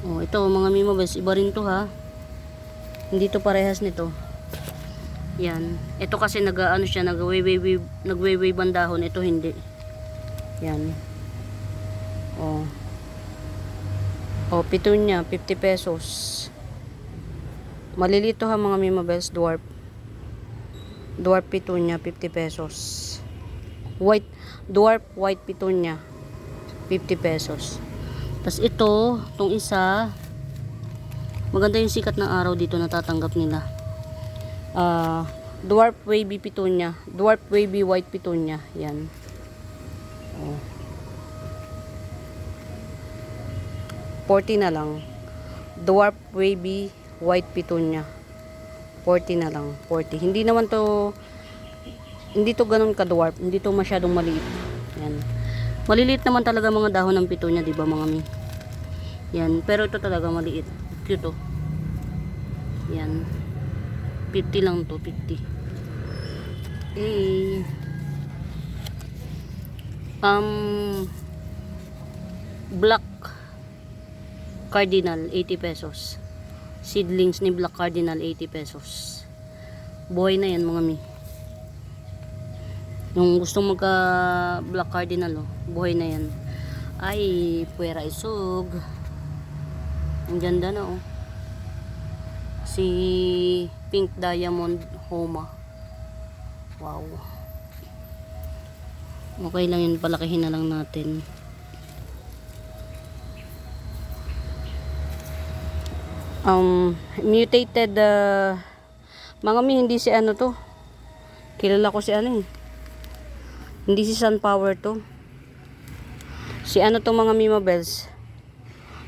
Oh, ito mga Mimabels, iba rin to ha. Hindi to parehas nito. Yan, ito kasi nag-ano siya, nagwe-wave ang dahon, ito hindi. Yan. Oh. O, petunia, 50 pesos. Malilito ha mga Mimabels, dwarf. Dwarf petunia, 50 pesos. Dwarf white petunia, 50 pesos. Tapos ito, itong isa, maganda yung sikat ng araw dito natatanggap nila. Dwarf wavy petunia, dwarf wavy white petunia, yan. Oh. 40 na lang. Dwarf wavy white petunia. 40 na lang. 40. Hindi naman to, hindi to ganun ka-dwarf. Hindi to masyadong maliit. Yan. Maliliit naman talaga mga dahon ng petunia, di ba mga mi? Yan. Pero ito talaga maliit. Cute oh. Yan. 50 lang to. 50. Black Cardinal, 80 pesos. Seedlings ni Black Cardinal, 80 pesos. Buhay na yan mga mi. Yung gustong magka Black Cardinal, oh, buhay na yan. Ay, puwera isog. Ang ganda na, oh. Si Pink Diamond Homa. Wow. Okay lang yun, palakihin na lang natin. Mutated mga mi, hindi si ano to, kilala ko si ano eh, hindi si Sunpower to, si ano to mga Mima Bells,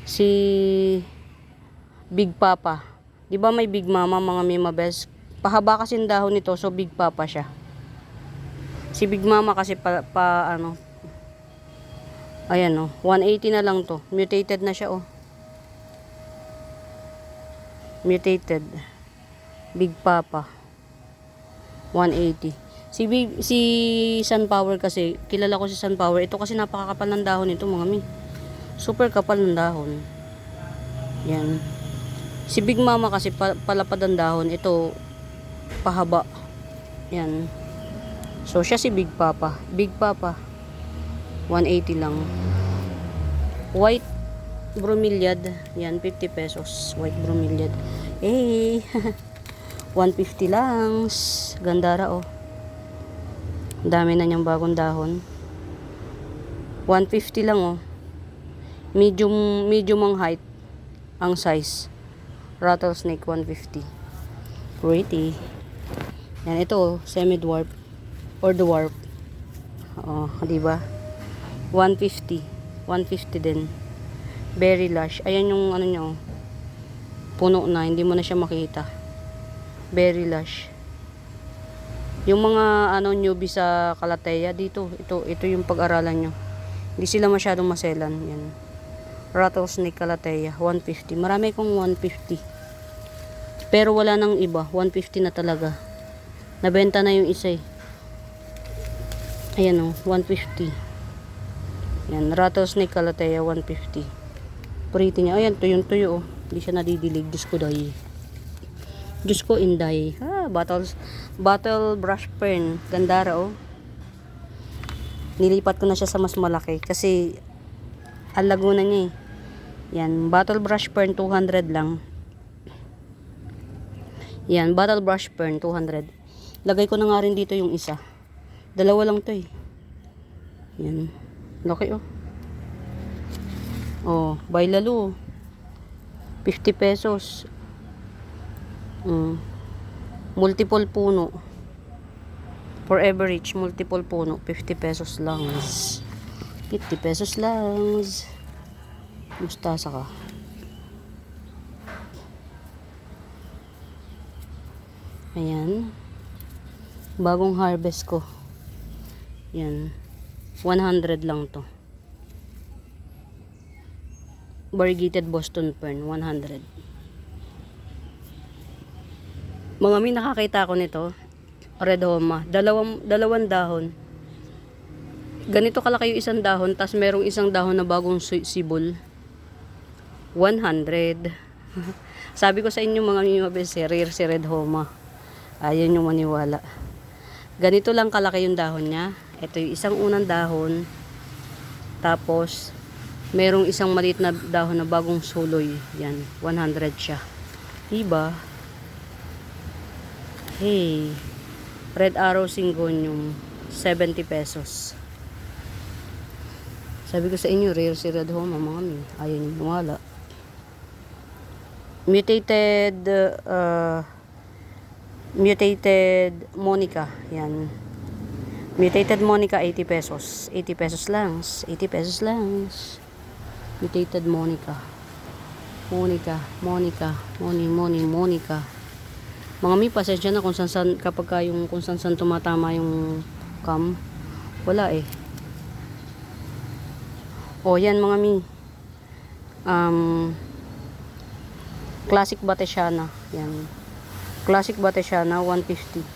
si Big Papa. Di ba may Big Mama mga Mima Bells? Pahaba kasi yung dahon nito, so Big Papa siya. Si Big Mama kasi ano, ayan oh, 180 na lang to, mutated na siya oh. Mutated Big Papa 180. Si Sunpower kasi, kilala ko si Sunpower. Ito kasi napakakapal ng dahon nito mga mi. Super kapal ng dahon. Yan. Si Big Mama kasi palapad ang dahon. Ito pahaba. Yan. So siya si Big Papa. Big Papa 180 lang. White bromeliad, yan 50 pesos. White bromeliad. Eh, 150 lang. Gandara oh. Dami na niyang bagong dahon. 150 lang oh. Medium ang height, ang size. Rattlesnake 150. Pretty. Yan ito oh, semi-dwarf or dwarf. Oh, di ba? 150. 150 din. Berry lush. Ayan yung ano niya oh. Puno na, hindi mo na siya makita. Berry lush. Yung mga ano newbie sa Calathea dito, ito yung pag-aralan nyo. Hindi sila masyadong maselan. Yan. Rattlesnake Calathea 150. Marami kong 150. Pero wala nang iba, 150 na talaga. Nabenta na yung isa eh. Ayan oh, 150. Yan, Rattlesnake Calathea 150. Pretty niya. Ayan, tuyong-tuyo oh. Hindi siya nadidilig. Diyos ko dahi. Diyos ko inday. Bottle brush fern. Gandara oh. Nilipat ko na siya sa mas malaki. Kasi ang laguna niya eh. Yan. Bottle brush fern 200 lang. Yan. Bottle brush fern 200. Lagay ko na nga rin dito yung isa. Dalawa lang to eh. Yan. Laki oh. Oh, bailalo. 50 pesos. Multiple puno. For average, multiple puno. 50 pesos lang. 50 pesos lang. Mustasa ka. Ayan. Bagong harvest ko. Yan. 100 lang to. Variegated Boston Fern 100. Mga mi, nakakita ko nito Red Homa, dalawang dahon. Ganito kalaki yung isang dahon, tas merong isang dahon na bagong sibol. 100. Sabi ko sa inyo mga Mima Bells, rare si Red Homa. Ayun yung maniwala. Ganito lang kalaki yung dahon niya. Ito yung isang unang dahon. Tapos merong isang maliit na dahon na bagong suloy. Yan, 100 siya. Diba? Hey, Red Arrow Syngonium 70 pesos. Sabi ko sa inyo, rare si Red Homa mga mi. Ayun yung wala. Mutated Monica. Yan. Mutated Monica 80 pesos. 80 pesos lang. 80 pesos lang. Mutated Monica. Monica. Mga mi, pasensya na kung saan kapag kung saan tumatama yung cam. Wala eh. O yan mga mi. Classic Batesiana. Yan. Classic Batesiana 150.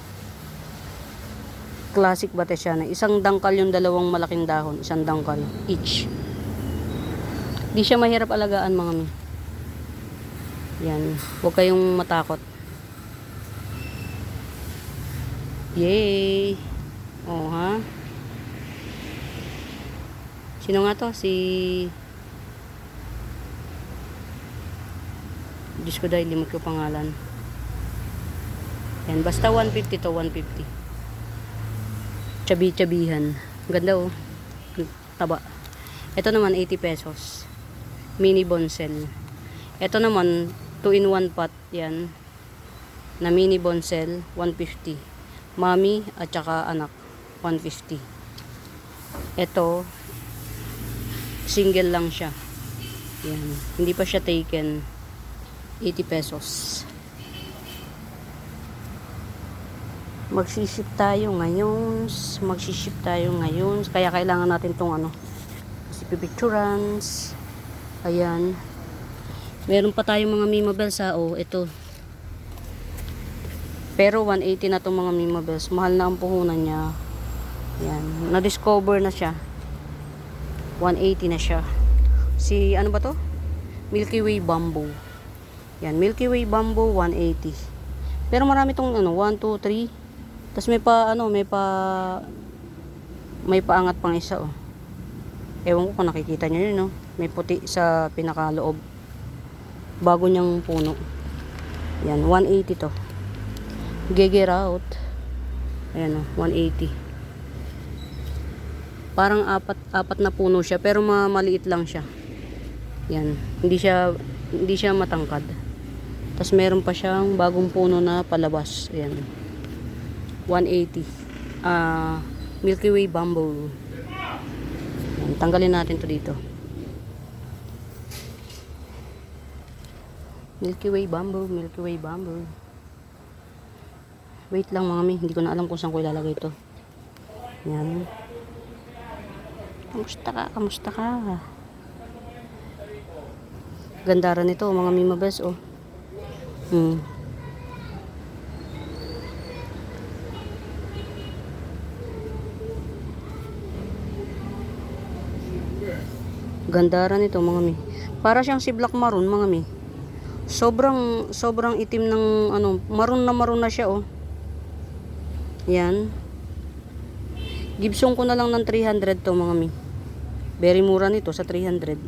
Classic Batesiana. Isang dangkal yung dalawang malaking dahon. Isang dangkal each. Di siya mahirap alagaan mga mi. Yan. Huwag kayong matakot. Yay! Oh, ha? Sino nga to? Si... Diyos ko dahil limot ko pangalan. Yan. Basta 150 to 150. Chabi-chabihan. Ganda oh. Taba. Ito naman 80 pesos. Mini bonsel. Ito naman 2-in-1 pot yan. Na mini bonsel 150. Mami at saka anak 150. Ito single lang siya. Yan. Hindi pa siya taken. 80 pesos. Magsiship tayo ngayon. Kaya kailangan natin tong ano. Kasi pipicturans. Ayan. Meron pa tayong mga Mima Bells ha. Oh, ito. Pero 180 na tong mga Mima Bells. Mahal na ang puhunan niya. Ayan. Na-discover na siya. 180 na siya. Si, ano ba to? Milky Way Bamboo. Yan. Milky Way Bamboo, 180. Pero marami tong, ano, 1, 2, 3. Tapos may paangat pang isa, oh. Ewan ko kung nakikita nyo yun, no? May puti sa pinakaloob. Bago niyang puno. Yan, 180 to. Gege Route. Ayan, oh, 180. Parang apat na puno siya, pero maliit lang siya. Yan, hindi siya matangkad. Tapos meron pa siyang bagong puno na palabas. Ayan. 180. Milky Way Bamboo. Ayan, tanggalin natin to dito. Milky Way Bamboo. Wait lang mga mi, hindi ko na alam kung saan ko ilalagay ito. Yan. Kamusta ka? Gandaran nito mga Mima Bells, oh. Gandaran nito mga mi. Para siyang si Black Maroon mga mi. Sobrang itim ng ano, maroon na siya, oh. Yan. Gibson ko na lang ng 300 to mga mi. Very mura nito sa 300.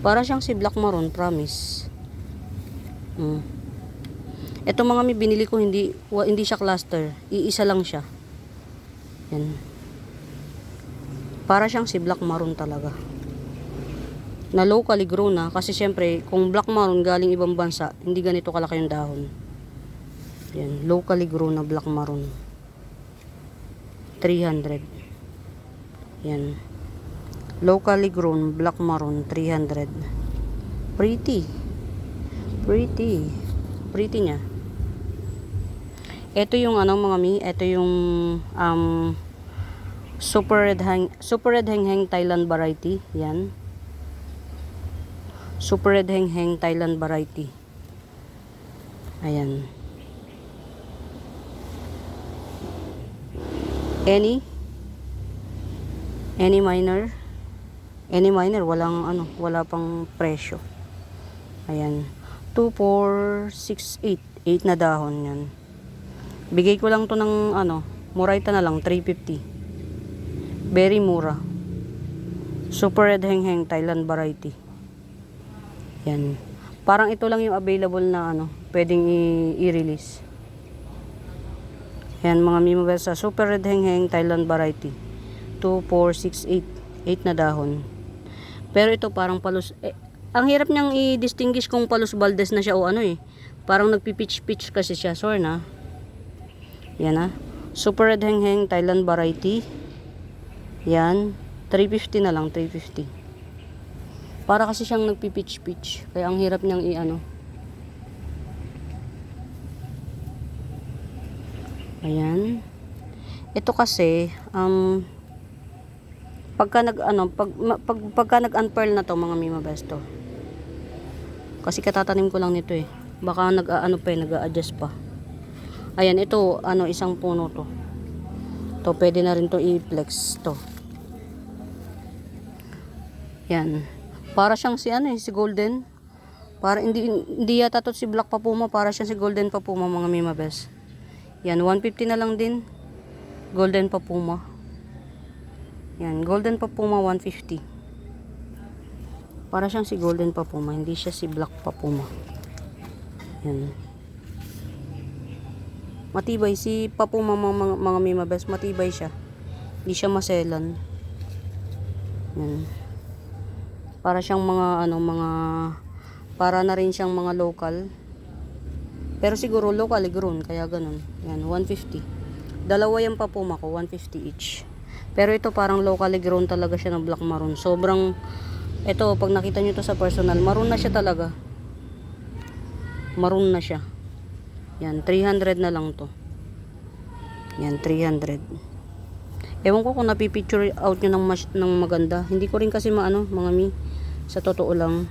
Para siyang si Black Maroon, promise. Ito mga mi, binili ko hindi siya cluster. Iisa lang siya. Yan. Para siyang si Black Maroon talaga. Na locally grown na. Kasi syempre, kung Black Maroon galing ibang bansa, hindi ganito kalaki yung dahon. Yan. Locally grown na Black Maroon. 300. Yan. Locally grown Black Maroon, 300. Pretty niya. Ito yung ano mga mi, ito yung super red hang Thailand variety. Yan. Super red hang Thailand variety. Ayan. Any minor, wala pang presyo. Ayan. 2, 4, 6, 8 na dahon yan. Bigay ko lang to ng murayta na lang, 350. Very mura. Super red hang Thailand variety. Yan. Parang ito lang yung available na pwedeng i-release. Yan mga Mima Bells sa super red hang Thailand variety. 2, 4, 6, 8 na dahon. Pero ito parang palos ang hirap niyang i-distinguish kung Palos Valdez na siya o parang nagpipitch-pitch kasi siya. Sorry na. Yan Super red hang Thailand variety. Yan. 350 na lang. 350. Para kasi siyang nagpipitch-pitch. Kaya ang hirap niyang Ayan. Ito kasi pagka nag-unpearl na to mga Mima Bells to. Kasi katatanim ko lang nito Baka nag-a-adjust pa. Ayan, ito isang puno to. To pwede na rin to i-flex to. Yan. Para siyang si ano eh, si Golden. Para hindi yata to si Black Papuma, para siyang si Golden Papuma mga Mima Best. Yan, 150 na lang din. Golden Papuma. Yan, Golden Papuma 150. Para siyang si Golden Papuma, hindi siya si Black Papuma. Yan. Matibay si Papuma mga Mima Best, matibay siya. Hindi siya maselan. Yan. Para siyang mga ano, para na rin siyang mga local. Pero siguro local grown, kaya ganun. Yan, 150. Dalawa yung Papuma ko, 150 each. Pero ito parang locally grown talaga siya ng black maroon. Sobrang, ito pag nakita nyo to sa personal, maroon na siya talaga. Maroon na siya. Yan, 300 na lang to. Yan, 300. Ewan ko kung napipicture out nyo ng maganda. Hindi ko rin kasi maano, mga mi. Sa totoo lang.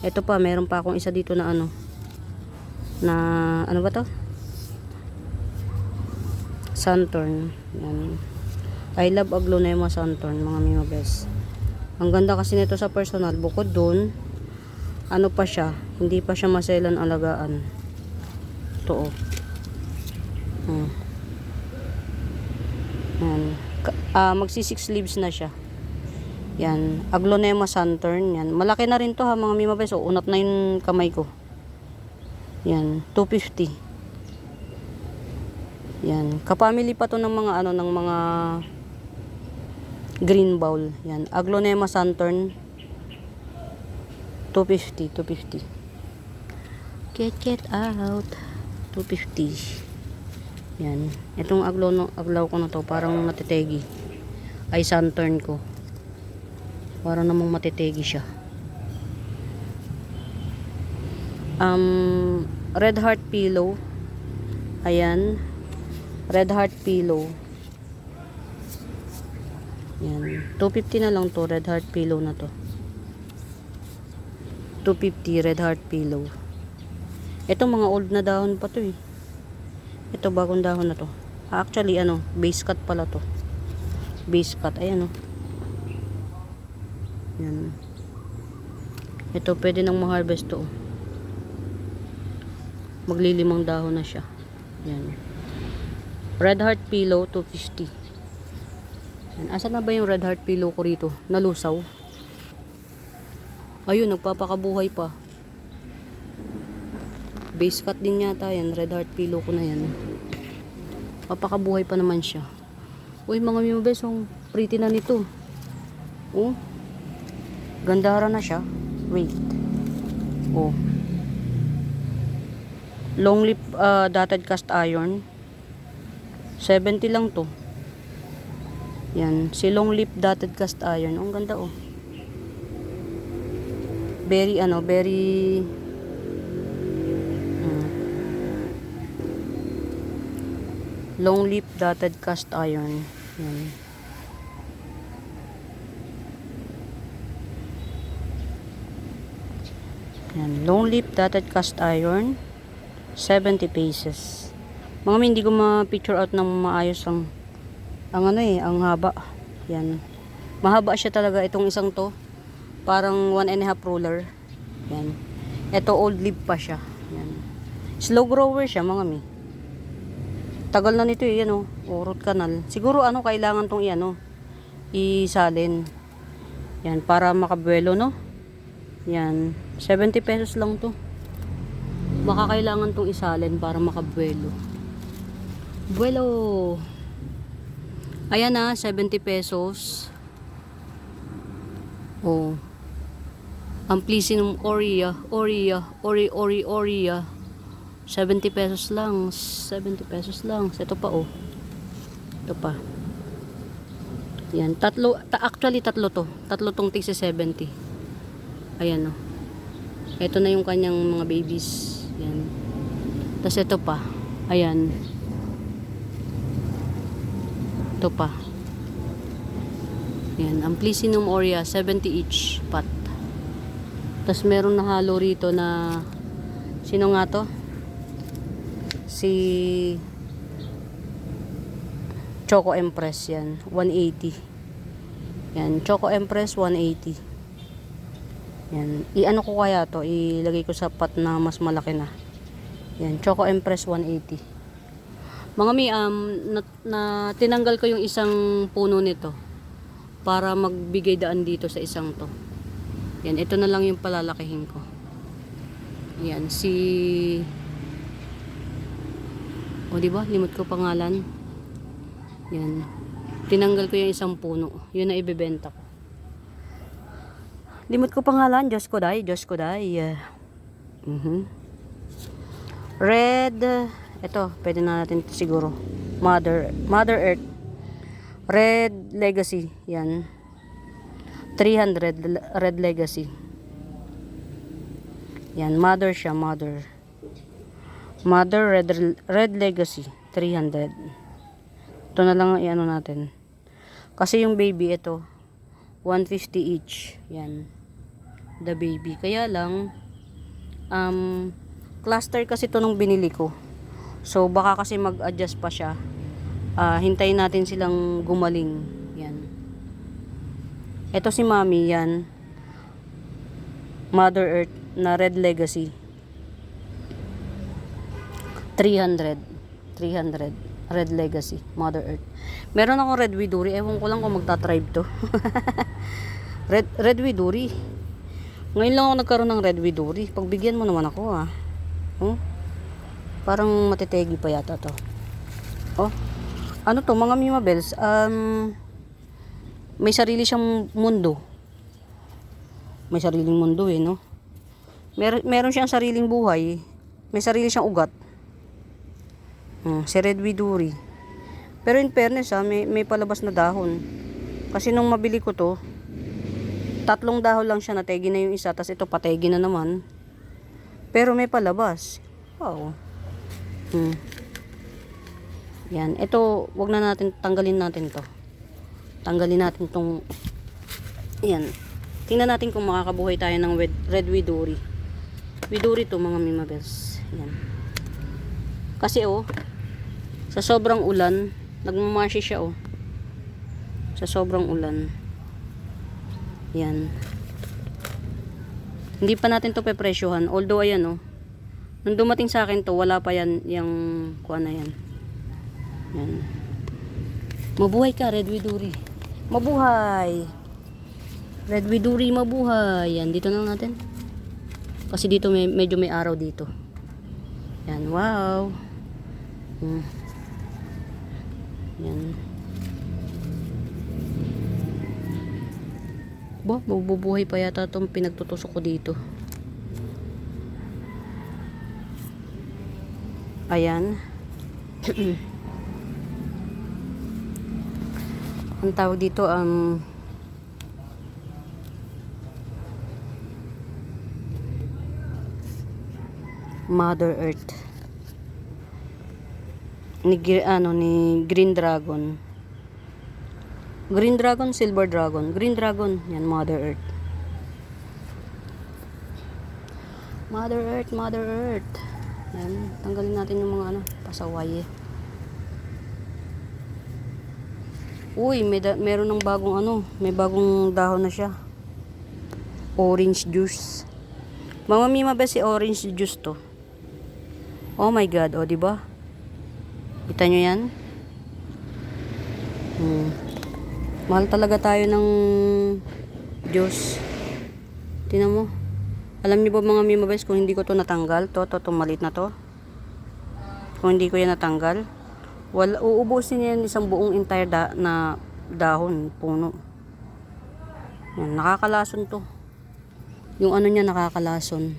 Ito pa, meron pa akong isa dito na ano. Na, ano ba to? Sunturn. Yan. I love Aglonema Sunturn, mga Mima Best. Ang ganda kasi nito sa personal. Bukod dun, ano pa siya, hindi pa siya maselan alagaan. Ito oh. Yan. Magsi 6 leaves na siya. Yan, Aglonema Sunturn. Yan, malaki na rin to ha mga Mima Best. So, unat na yung kamay ko. Yan, 250. Yan, kapamily pa to ng mga ano, ng mga green bowl. Yan, Aglonema Sunturn 250. Get out. 250. Yan, itong aglaw ko na to parang natitegi. Ay Sunturn ko. Para namang matitegi siya. Red Heart Pillow. Ayan. Red Heart Pillow. Yan. 250 na lang to. Red Heart Pillow na to. 250 Red Heart Pillow. Ito mga old na dahon pa to eh. Ito bagong dahon na to. Actually ano, base cut pala to. Base cut. Ayan oh. Yan. Ito pwede nang ma-harvest to. Maglilimang dahon na siya. Yan. Red Heart Pillow 250. Yan. Asan na ba yung Red Heart Pillow ko rito? Nalusaw. Ayun, nagpapakabuhay pa. Base cut din yata yan. Red Heart Pillow ko na yan. Papakabuhay pa naman siya. Uy mga Mima Best, ang pretty na nito. Oh. Gandara na siya. Wait. Oh. Long lip dotted cast iron. 70 lang to. Yan. Si long lip dotted cast iron. Ang ganda oh. Very ano, very long lip dotted cast iron. Yan. Yan. Long lip dotted cast iron. 70 pesos. Mga hindi ko ma-picture out ng maayos ang ano eh, ang haba. Yan. Mahaba siya talaga itong isang to. Parang 1.5 ruler. Yan. Ito old leaf pa siya. Yan. Slow grower siya mga mi. Tagal na nito eh, yan oh. O, root canal. Siguro ano kailangan tong iano, isalin. Yan para makabuelo no. Yan. 70 pesos lang to. Baka kailangan tong isalin para makabuelo. Buelo. Ayan na, 70 pesos. Oh. Amplicynum aurea. 70 pesos lang. 70 pesos lang. Ito pa oh. Ito pa. Yan. Actually tatlo to. Tatlo tong tig 70. Ayan oh. Ito na yung kanyang mga babies. Yan. Tapos ito pa. Ayan. Ito pa. Yan. Amplicynum aurea. 70 each pot. Tapos meron na halo rito na sino nga to? Si Choco Empress yan. 180. Yan. Choco Empress 180. Yan. I-ano ko kaya to? Ilagay ko sa pot na mas malaki na. Yan. Choco Empress 180. Mga mi, tinanggal ko yung isang puno nito para magbigay daan dito sa isang to. Yan. Ito na lang yung palalakihin ko. Yan. O, diba? Limot ko pangalan. Yan. Tinanggal ko yung isang puno. Yun na ibebenta ko. Limot ko pangalan. Diyos ko day. Diyos ko day. Red. Ito. Pwede na natin siguro. Mother Earth. Red Legacy. Yan. 300. Red Legacy. Yan. Mother siya. Mother Red Legacy 300. Ito na lang ang i-ano natin. Kasi yung baby ito 150 each. Yan. The baby. Kaya lang cluster kasi ito nung binili ko. So baka kasi mag-adjust pa siya. Hintayin natin silang gumaling. Yan. Ito si Mami yan. Mother Earth na Red Legacy. 300 Red Legacy Mother Earth. Meron akong Red Widuri. Ewan ko lang kung magta-tribe to. Red Widuri. Ngayon lang ako nagkaroon ng Red Widuri. Pagbigyan mo naman ako Parang matitegi pa yata to. Ano to mga Mima Bells? May sarili siyang mundo. May sariling mundo no? Meron siyang sariling buhay. May sarili siyang ugat. Si Red Widuri. Pero in fairness may palabas na dahon. Kasi nung mabili ko to, 3 dahon lang siya, nategi na yung isa, tas ito pategi na naman. Pero may palabas. Wow. Yan, ito wag na natin tanggalin natin to. Tanggalin natin tong yan. Tingnan natin kung makakabuhay tayo ng Red Widuri. Widuri to mga Mima Bells. Yan. Kasi sa sobrang ulan, nagmamashi siya sa sobrang ulan. Yan. Hindi pa natin to pepresyohan. Although ayan nung dumating sa akin to, wala pa yan yung kuha na yan. Yan. Mabuhay ka, Red Widuri. Mabuhay. Red Widuri, mabuhay. Yan, dito na natin. Kasi dito medyo may araw dito. Yan, wow. Yan. Mabubuhay pa yata itong pinagtutusok ko dito. Ayan. Ang tawag dito Mother Earth. Ni Green Dragon. Green Dragon, Silver Dragon. Green Dragon, yan Mother Earth. Mother Earth, Mother Earth. Yan, tanggalin natin yung mga pasaway. Uy, meron ng bagong may bagong dahon na siya. Orange juice. Mga Mima Bells, si orange juice to. Oh my god, di ba? Kita nyo yan? Mahal talaga tayo ng Diyos. Tingnan mo. Alam niyo ba mga Mima Bells, kung hindi ko to natanggal, to maliit na to. Kung hindi ko yan natanggal, uubusin yan isang buong entire na dahon, puno. Yan, nakakalason to. Yung niya nakakalason.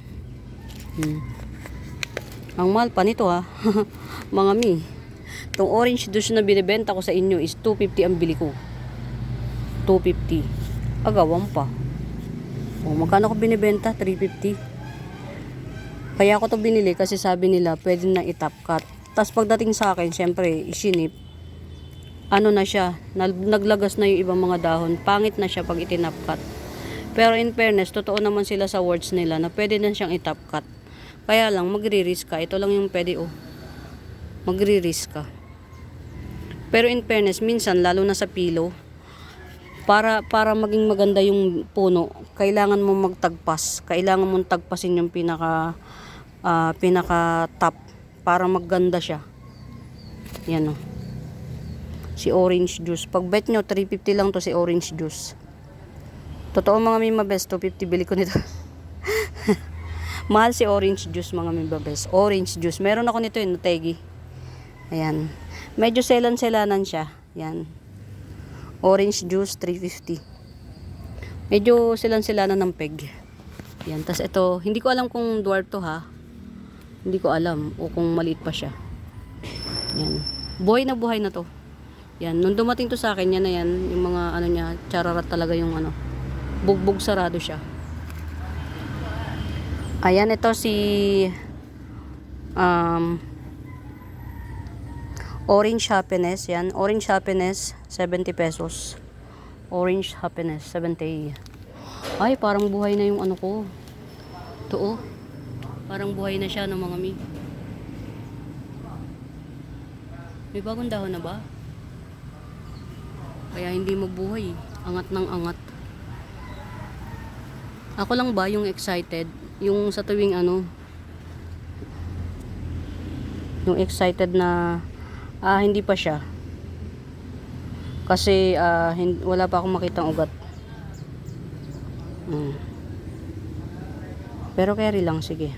Ang mahal pa nito mga mi. Itong orange juice na binibenta ko sa inyo is 250 ang bili ko. 250. Agawan pa. Magkano ko binibenta? 350. Kaya ako to binili kasi sabi nila pwede na i-top cut. Tapos pagdating sa akin, syempre, isinip. Na siya, naglagas na yung ibang mga dahon. Pangit na siya pag itinop cut. Pero in fairness, totoo naman sila sa words nila na pwede na siyang i-top cut. Kaya lang, magre-risk ka. Ito lang yung pwede magre-risk ka. Pero in fairness, minsan, lalo na sa pillow, Para maging maganda yung puno, kailangan mo magtagpas. Kailangan mong tagpasin yung pinaka top para maganda siya. Yan o. Si orange juice. Pag bet nyo, 350 lang to si orange juice. Totoo mga Mima Best, 250 bili ko nito. Mahal si orange juice mga Mima Best. Orange juice. Meron ako nito yung Nutegi. Ayan. Medyo selan-selanan siya. Yan. Orange juice, 350. Medyo selan-selanan ng peg. Yan. Tapos ito, hindi ko alam kung dwarf to ha. Hindi ko alam. O kung maliit pa siya. Yan. Buhay na to. Yan. Nung dumating to sa akin, yan na yan. Yung mga ano niya, chararat talaga yung ano. Bugbog sarado siya. Ayan, ito si Orange Happiness. Yan, Orange Happiness, 70 pesos. Orange Happiness, 70. Ay, parang buhay na yung ano ko. Ito oh. Parang buhay na siya ng mga mi. May bagong dahon na ba? Kaya hindi mabuhay. Angat ng angat. Ako lang ba yung excited? Yung sa tuwing ano? Yung excited na hindi pa siya. Kasi wala pa akong makitang ugat. Pero carry lang, sige.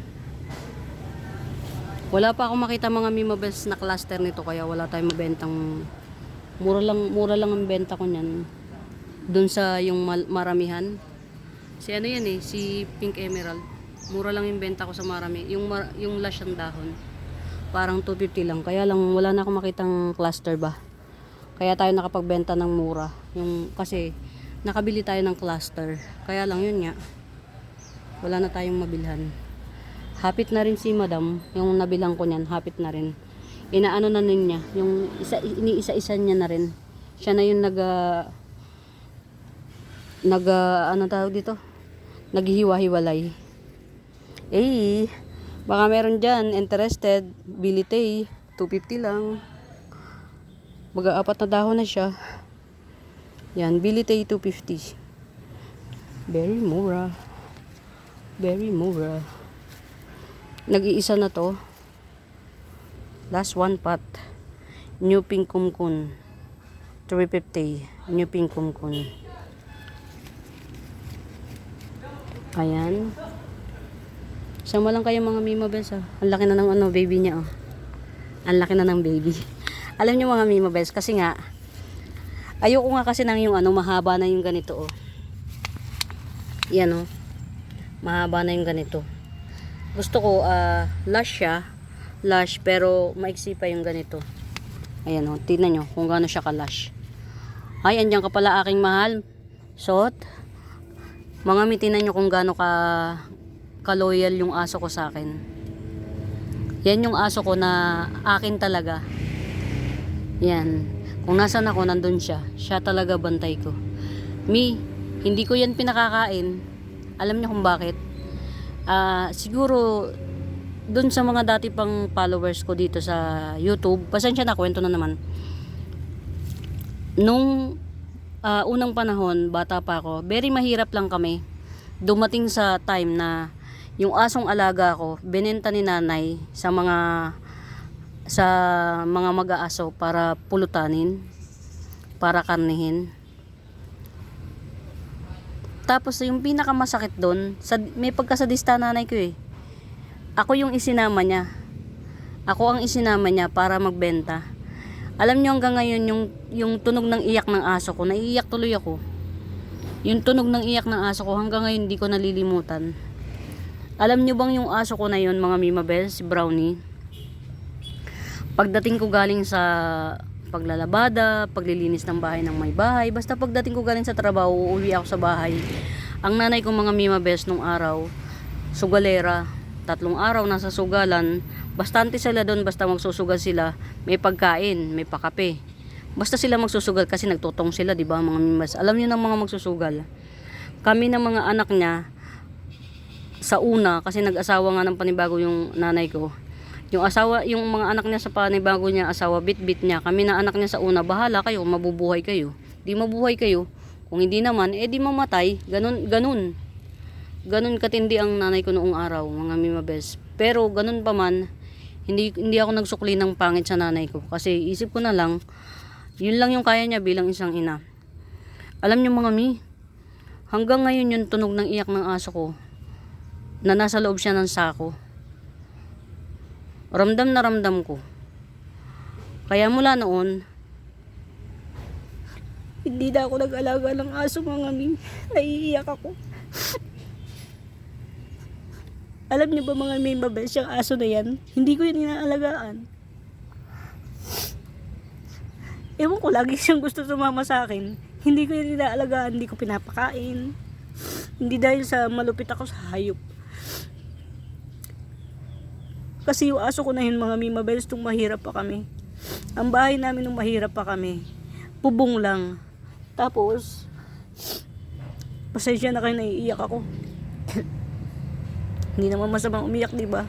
Wala pa akong makita mga Mima Best na cluster nito, kaya wala tayong mabentang. Mura lang ang benta ko niyan. Doon sa yung maramihan. Si ano yan eh, si Pink Emerald. Mura lang yung benta ko sa marami. Yung lash ang dahon. Parang 250 lang. Kaya lang wala na akong makitang cluster ba. Kaya tayo nakapagbenta ng mura. Kasi nakabili tayo ng cluster. Kaya lang yun nga. Wala na tayong mabilhan. Hapit na rin si Madam. Yung nabilang ko niyan, hapit na rin. Inaano na niya. Yung iniisa-isa niya na rin. Siya na yung ano tawag dito? Naghihiwa-hiwalay. Baka meron dyan, interested, bilite, 250 lang. Mag-aapat na dahon na siya. Yan, bilite 250. Very mura. Very mura. Nag-iisa na to. Last one pot. New Pink Kumkun. 350. New Pink Kumkun. Ayan. Sama lang kayo mga Mima Best. Ang laki na ng baby niya. Ang laki na ng baby. Alam niyo mga Mima Best, kasi nga ayoko nga kasi nang yung mahaba na yung ganito. Yan mahaba na yung ganito. Gusto ko lash siya. Lash pero maiksi pa yung ganito. Ayan tingnan nyo kung gaano siya ka-lash. Ay, andyan ka pala aking mahal. Sot. Mga mitinan nyo kung gaano ka-loyal yung aso ko sa akin. Yan yung aso ko na akin talaga. Yan. Kung nasan ako, nandun siya. Siya talaga bantay ko. Hindi ko yan pinakakain. Alam niyo kung bakit? Siguro dun sa mga dati pang followers ko dito sa YouTube, pasensya na, kwento na naman. Nung unang panahon, bata pa ako, very mahirap lang kami. Dumating sa time na yung asong alaga ko, binenta ni nanay sa mga mag-aaso para pulutanin, para karnihin. Tapos yung pinakamasakit doon, may pagkasadista nanay ko eh. Ako yung isinama niya. Ako ang isinama niya para magbenta. Alam niyo hanggang ngayon yung tunog ng iyak ng aso ko, naiiyak tuloy ako. Yung tunog ng iyak ng aso ko hanggang ngayon hindi ko nalilimutan. Alam niyo bang yung aso ko na yun, mga Mima Best, si Brownie? Pagdating ko galing sa paglalabada, paglilinis ng bahay ng may bahay, basta pagdating ko galing sa trabaho, uuwi ako sa bahay. Ang nanay ko mga Mima Best nung araw, sugalera, 3 araw nasa sugalan, bastante sila doon, basta magsusugal sila, may pagkain, may pakape. Basta sila magsusugal kasi nagtutong sila, di ba mga Mima Best? Alam niyo ng mga magsusugal. Kami ng mga anak niya, sa una, kasi nag-asawa nga ng panibago yung nanay ko. Yung mga anak niya sa panibago niya, asawa, bit-bit niya. Kami na anak niya sa una, bahala kayo, mabubuhay kayo. Di mabuhay kayo, Kung hindi naman, di mamatay. Ganun katindi ang nanay ko noong araw, mga mimabes. Pero ganun pa man, hindi ako nagsukli ng pangit sa nanay ko. Kasi isip ko na lang, yun lang yung kaya niya bilang isang ina. Alam niyo mga mi, hanggang ngayon yung tunog ng iyak ng aso ko, na nasa loob siya ng sako. Ramdam na ramdam ko. Kaya mula noon, hindi na ako nag-alaga ng aso mga mi. Naiiyak ako. Alam niyo ba mga mi, mabes, yung aso na yan, hindi ko yun inaalagaan. Ewan ko, lagi siyang gusto sumama sa akin. Hindi ko yun inaalagaan, hindi ko pinapakain. Hindi dahil sa malupit ako sa hayop. Kasi yung aso ko na yun mga mi, mabes, nung mahirap pa kami. Ang bahay namin nung mahirap pa kami, bubong lang. Tapos, pasensya na kayo, naiiyak ako. Hindi naman masamang umiyak, di ba?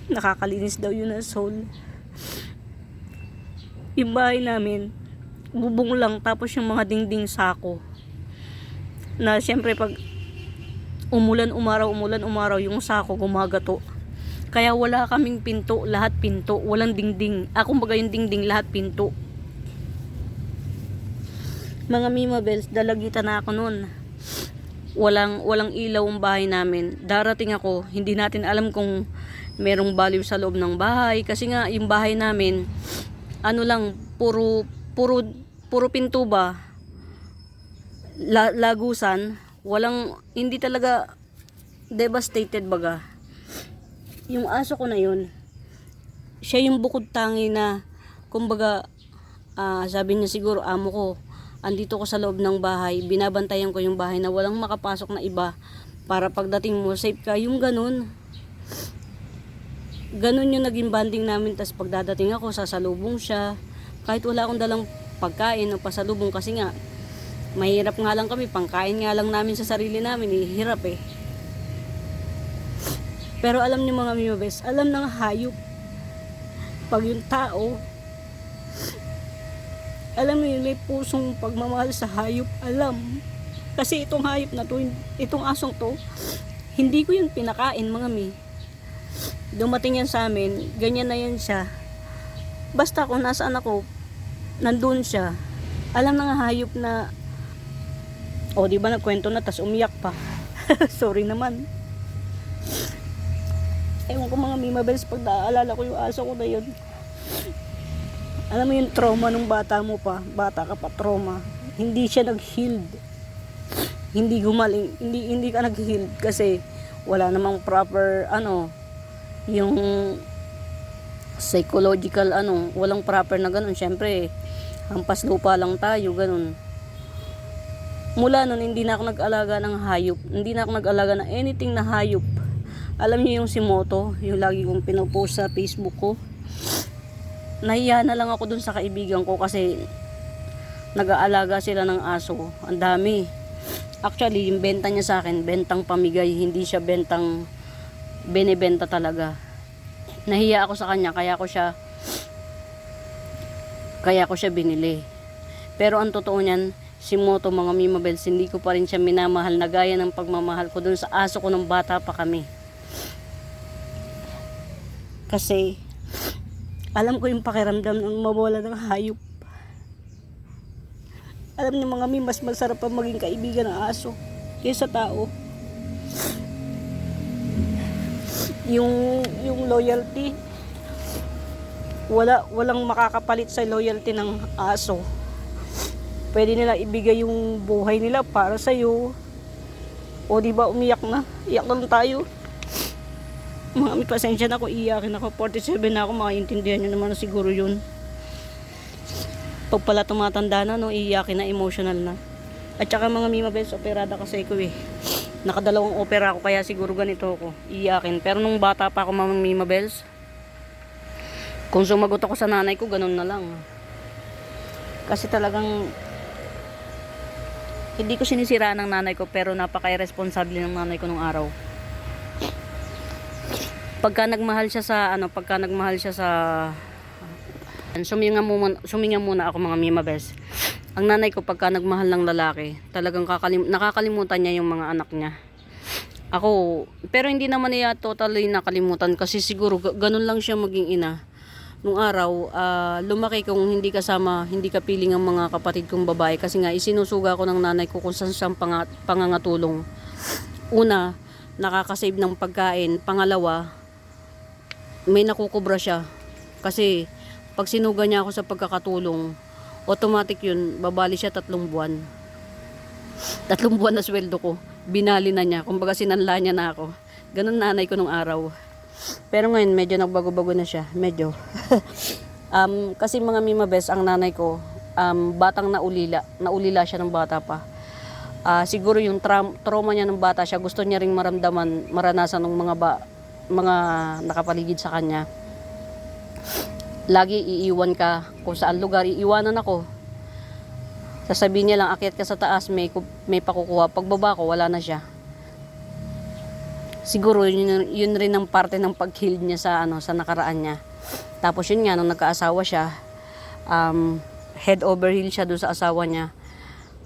Nakakalinis daw yun ng soul. Yung bahay namin, bubong lang, tapos yung mga dingding sako. Na siyempre pag umulan umaraw, yung sako gumagato. Kaya wala kaming pinto, lahat pinto, walang dingding. Kumbaga yung dingding, lahat pinto. Mga mimabels, dalagitan na ako nun. Walang ilaw ang bahay namin. Darating ako, hindi natin alam kung merong baliw sa loob ng bahay. Kasi nga, yung bahay namin, puro pinto ba? Lagusan. Hindi talaga devastated baga. Yung aso ko na yun, siya yung bukod tangi na, kumbaga, sabi niya siguro, amo ko, andito ko sa loob ng bahay, binabantayan ko yung bahay na walang makapasok na iba para pagdating mo, safe ka. Yung ganun yung naging banding namin. Tas pagdadating ako, sasalubong siya. Kahit wala akong dalang pagkain o pasalubong kasi nga, mahirap nga lang kami, pangkain nga lang namin sa sarili namin, hirap eh. Pero alam niyo mga mimabes, alam ng hayop, pag yung tao, alam mo yun, may pusong pagmamahal sa hayop, alam. Kasi itong hayop na to, itong asong to, hindi ko yun pinakain mga mi. Dumating yan sa amin, ganyan na yan siya. Basta kung nasaan ako, nandun siya. Alam ng hayop na, di ba nagkwento na, tas umiyak pa. Sorry naman. Ewan ko mga mimabels, pag naaalala ko yung aso ko na yun. Alam mo yung trauma nung bata ka pa, trauma. Hindi siya nag-healed. Hindi gumaling, hindi ka nag-healed kasi wala namang proper yung psychological walang proper na ganun. Syempre, hampas lupa lang tayo, ganun. Mula nun, hindi na ako nag-alaga ng hayop. Hindi na ako nag-alaga ng anything na hayop. Alam niyo yung si Moto, yung lagi kong pinopost sa Facebook ko. Nahiya na lang ako dun sa kaibigan ko kasi nag-aalaga sila ng aso. Ang dami. Actually, yung benta niya sa akin, bentang pamigay. Hindi siya bentang benebenta talaga. Nahiya ako sa kanya, kaya ko siya binili. Pero ang totoo niyan, si Moto mga mimabels, hindi ko pa rin siya minamahal na gaya ng pagmamahal ko dun sa aso ko nung bata pa kami. Kasi alam ko yung pakiramdam ng mawala ng hayop. Alam niyo mga mi, mas masarap pa maging kaibigan ng aso kaysa tao. Yung loyalty, walang makakapalit sa loyalty ng aso. Pwede nila ibigay yung buhay nila para sa iyo. O di ba umiyak na? Iyak na lang tayo. Mga may pasensya na ako, iyakin ako. 47 na ako, makaintindihan nyo naman na siguro yun. Pag pala tumatanda na, iyakin na, emotional na. At saka mga mimabels, operada kasi ko eh. Nakadalawang opera ako, kaya siguro ganito ako, iyakin. Pero nung bata pa ako mga mimabels, kung sumagot ako sa nanay ko, ganun na lang. Kasi talagang hindi ko sinisiraan ng nanay ko, pero napaka-irresponsible ng nanay ko nung araw. Pagka nagmahal siya sa suminga muna ako mga mimabes. Ang nanay ko pagka nagmahal ng lalaki, talagang nakakalimutan niya yung mga anak niya. Ako, pero hindi naman niya totally nakalimutan kasi siguro ganun lang siya maging ina. Nung araw, lumaki kong hindi kasama, hindi kapiling ang mga kapatid kong babae kasi nga isinusuga ko ng nanay ko kung saan siyang pangangatulong. Una, nakakasave ng pagkain. Pangalawa, may nakukubra siya. Kasi pag sinuga niya ako sa pagkakatulong, automatic yun, babali siya 3 buwan. 3 buwan na sweldo ko. Binali na niya. Kumbaga sinanla niya na ako. Ganun nanay ko nung araw. Pero ngayon medyo nagbago-bago na siya. Medyo. Kasi mga Mima Bes, ang nanay ko, batang naulila. Naulila siya ng bata pa. Siguro yung trauma niya ng bata siya, gusto niya ring maranasan ng mga nakapaligid sa kanya. Lagi iiwan ka kung saan lugar, iiwanan ako. Sasabihin niya lang, akyat ka sa taas, may pakukuha. Pagbaba ko, wala na siya. Siguro yun rin ang parte ng pag-heal niya sa nakaraan niya. Tapos yun nga, nung nagkaasawa siya, head over heel siya doon sa asawa niya.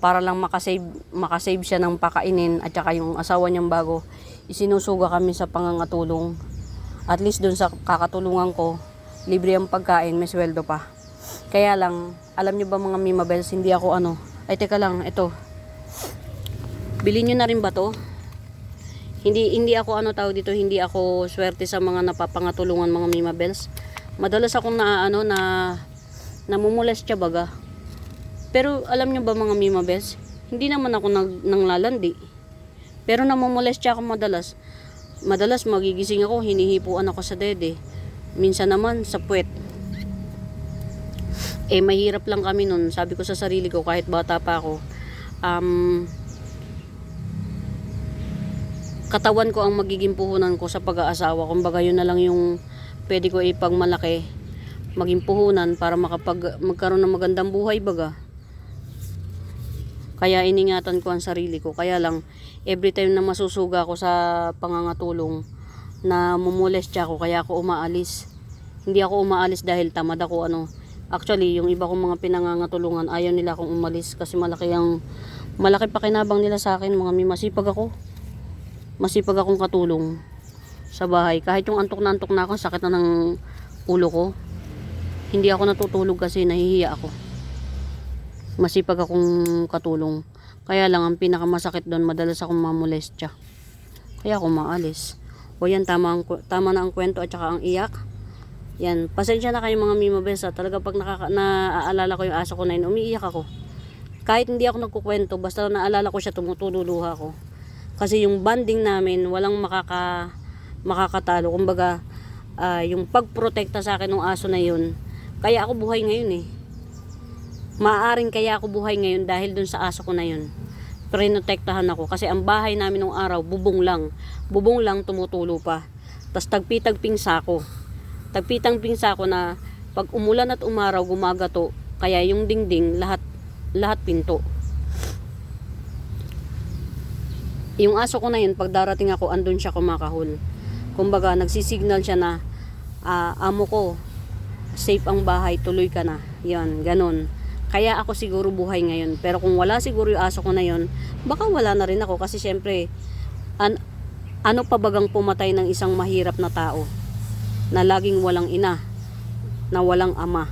Para lang makasave siya ng pakainin at saka yung asawa niyang bago, isinusuga kami sa pangangatulong. At least doon sa kakatulungan ko, libre ang pagkain, may sweldo pa. Kaya lang, alam niyo ba mga Mima Bells, hindi ako ay teka lang, ito. Bilhin niyo na rin ba to? Hindi ako tawag dito, hindi ako swerte sa mga napapangatulungan mga Mima Bells. Madalas akong namumulestya baga. Pero alam niyo ba mga Mima Bells, hindi naman ako nanglalandi. Pero namumulestya ako madalas. Madalas magigising ako, hinihipuan ako sa dede. Minsan naman sa puwet. Mahirap lang kami nun. Sabi ko sa sarili ko kahit bata pa ako, katawan ko ang magiging puhunan ko sa pag-aasawa. Kumbaga yun na lang yung pwede ko ipagmalaki, maging puhunan para magkaroon ng magandang buhay baga. Kaya iningatan ko ang sarili ko. Kaya lang, every time na masusuga ako sa pangangatulong, na mumulestya ako, kaya ako umaalis. Hindi ako umaalis dahil tamad ako Actually, yung iba kong mga pinangangatulungan, ayaw nila akong umalis kasi malaki pakinabang nila sa akin. Masipag akong katulong sa bahay. Kahit yung antok na ako, sakit na ng ulo ko, hindi ako natutulog kasi nahihiya ako. Masipag akong katulong. Kaya lang, ang pinakamasakit doon, madalas akong mamolestya. Kaya ako maalis. O yan, tama na ang kwento at saka ang iyak. Yan, pasensya na kayo mga Mima Bes. Talaga pag naaalala ko yung aso ko na yun, umiiyak ako. Kahit hindi ako nagkukwento, basta naalala ko siya, tumutululuha ako. Kasi yung bonding namin, walang makakatalo. Kumbaga, yung pagprotekta sa akin ng aso na yun, kaya ako buhay ngayon Maaaring kaya ako buhay ngayon dahil dun sa aso ko na yun. Prinotektahan ako kasi ang bahay namin nung araw bubong lang tumutulo pa. Tas tagpitagping sako na pag umulan at umaraw gumagato, kaya yung dingding lahat pinto. Yung aso ko na yun, pag darating ako, andun siya kumakahol. Kumbaga nagsisignal siya na amo ko, safe ang bahay, tuloy ka na. Yan, ganun. Kaya ako siguro buhay ngayon. Pero kung wala siguro yung aso ko na yun, baka wala na rin ako. Kasi syempre, ano pa bagang pumatay ng isang mahirap na tao na laging walang ina, na walang ama?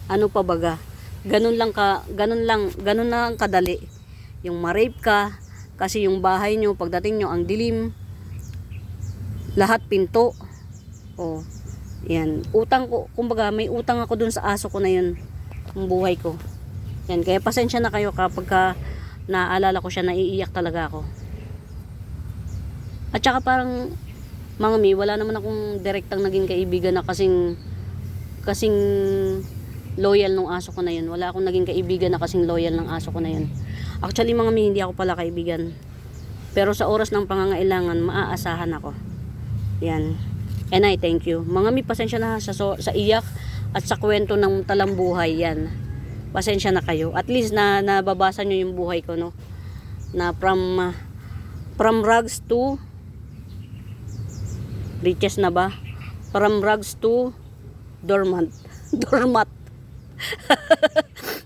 Ano pa baga? Ganun lang kadali. Yung ma-rape ka, kasi yung bahay nyo, pagdating nyo, ang dilim, lahat pinto. Yan. Utang ko, kumbaga may utang ako dun sa aso ko na yun. Ang buhay ko. Yan, kaya pasensya na kayo kapag naaalala ko siya, naiiyak talaga ako. At saka parang mga Mi, wala naman akong direktang naging kaibigan na kasing loyal nung aso ko na yun. Wala akong naging kaibigan na kasing loyal ng aso ko na yun. Actually mga Mi, hindi ako pala kaibigan. Pero sa oras ng pangangailangan, maaasahan ako. Yan. And I thank you. Mga Mi, pasensya na sa iyak at sa kwento ng talambuhay. Yan. Pasensya na kayo. At least nababasa nyo yung buhay ko, no? Na from rags to riches na ba? From rags to dormant.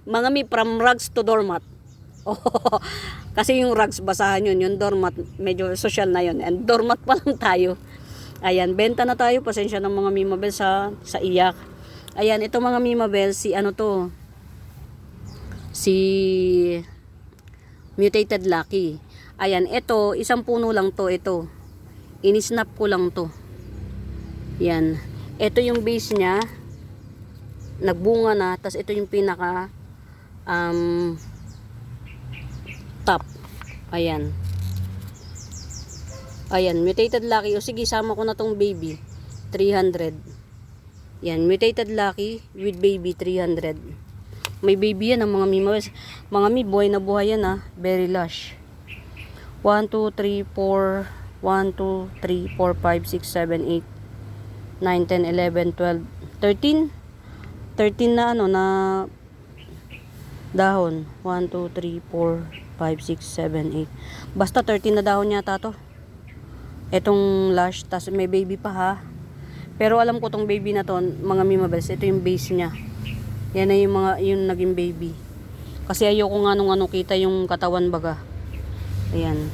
Mga mi, from rugs to doormat. Oh, kasi yung rugs basahan yun, yung doormat medyo social na yun. And doormat pa lang tayo. Ayan, benta na tayo. Pasensya ng mga Mimabel sa iyak. Ayan, ito mga Mimabel, si ano to? Si Mutated Lucky. Ayan, ito, isang puno lang to, ito. Inisnap ko lang to. Yan. Ito yung base niya. Nagbunga na, tas ito yung pinaka top. Ayan. Ayan, Mutated Lucky. O sige, sama ko na tong baby. 300. Yan, Mutated Lucky with baby 300. May baby yan ang mga Mimabel. Mga mi, buhay na buhay yan ah. Very lush. 1, 2, 3, 4, 1, 2, 3, 4, 5, 6, 7, 8, 9, 10, 11, 12, 13. 13 na ano na dahon. 1, 2, 3, 4, 5, 6, 7, 8. Basta 13 na dahon yata to. Etong lush. Tas may baby pa ha. Pero alam ko tong baby na to, mga Mimabels, ito yung base niya. Yan na yung mga, yung naging baby. Kasi ayoko nga nung ano, kita yung katawan baga. Ayan.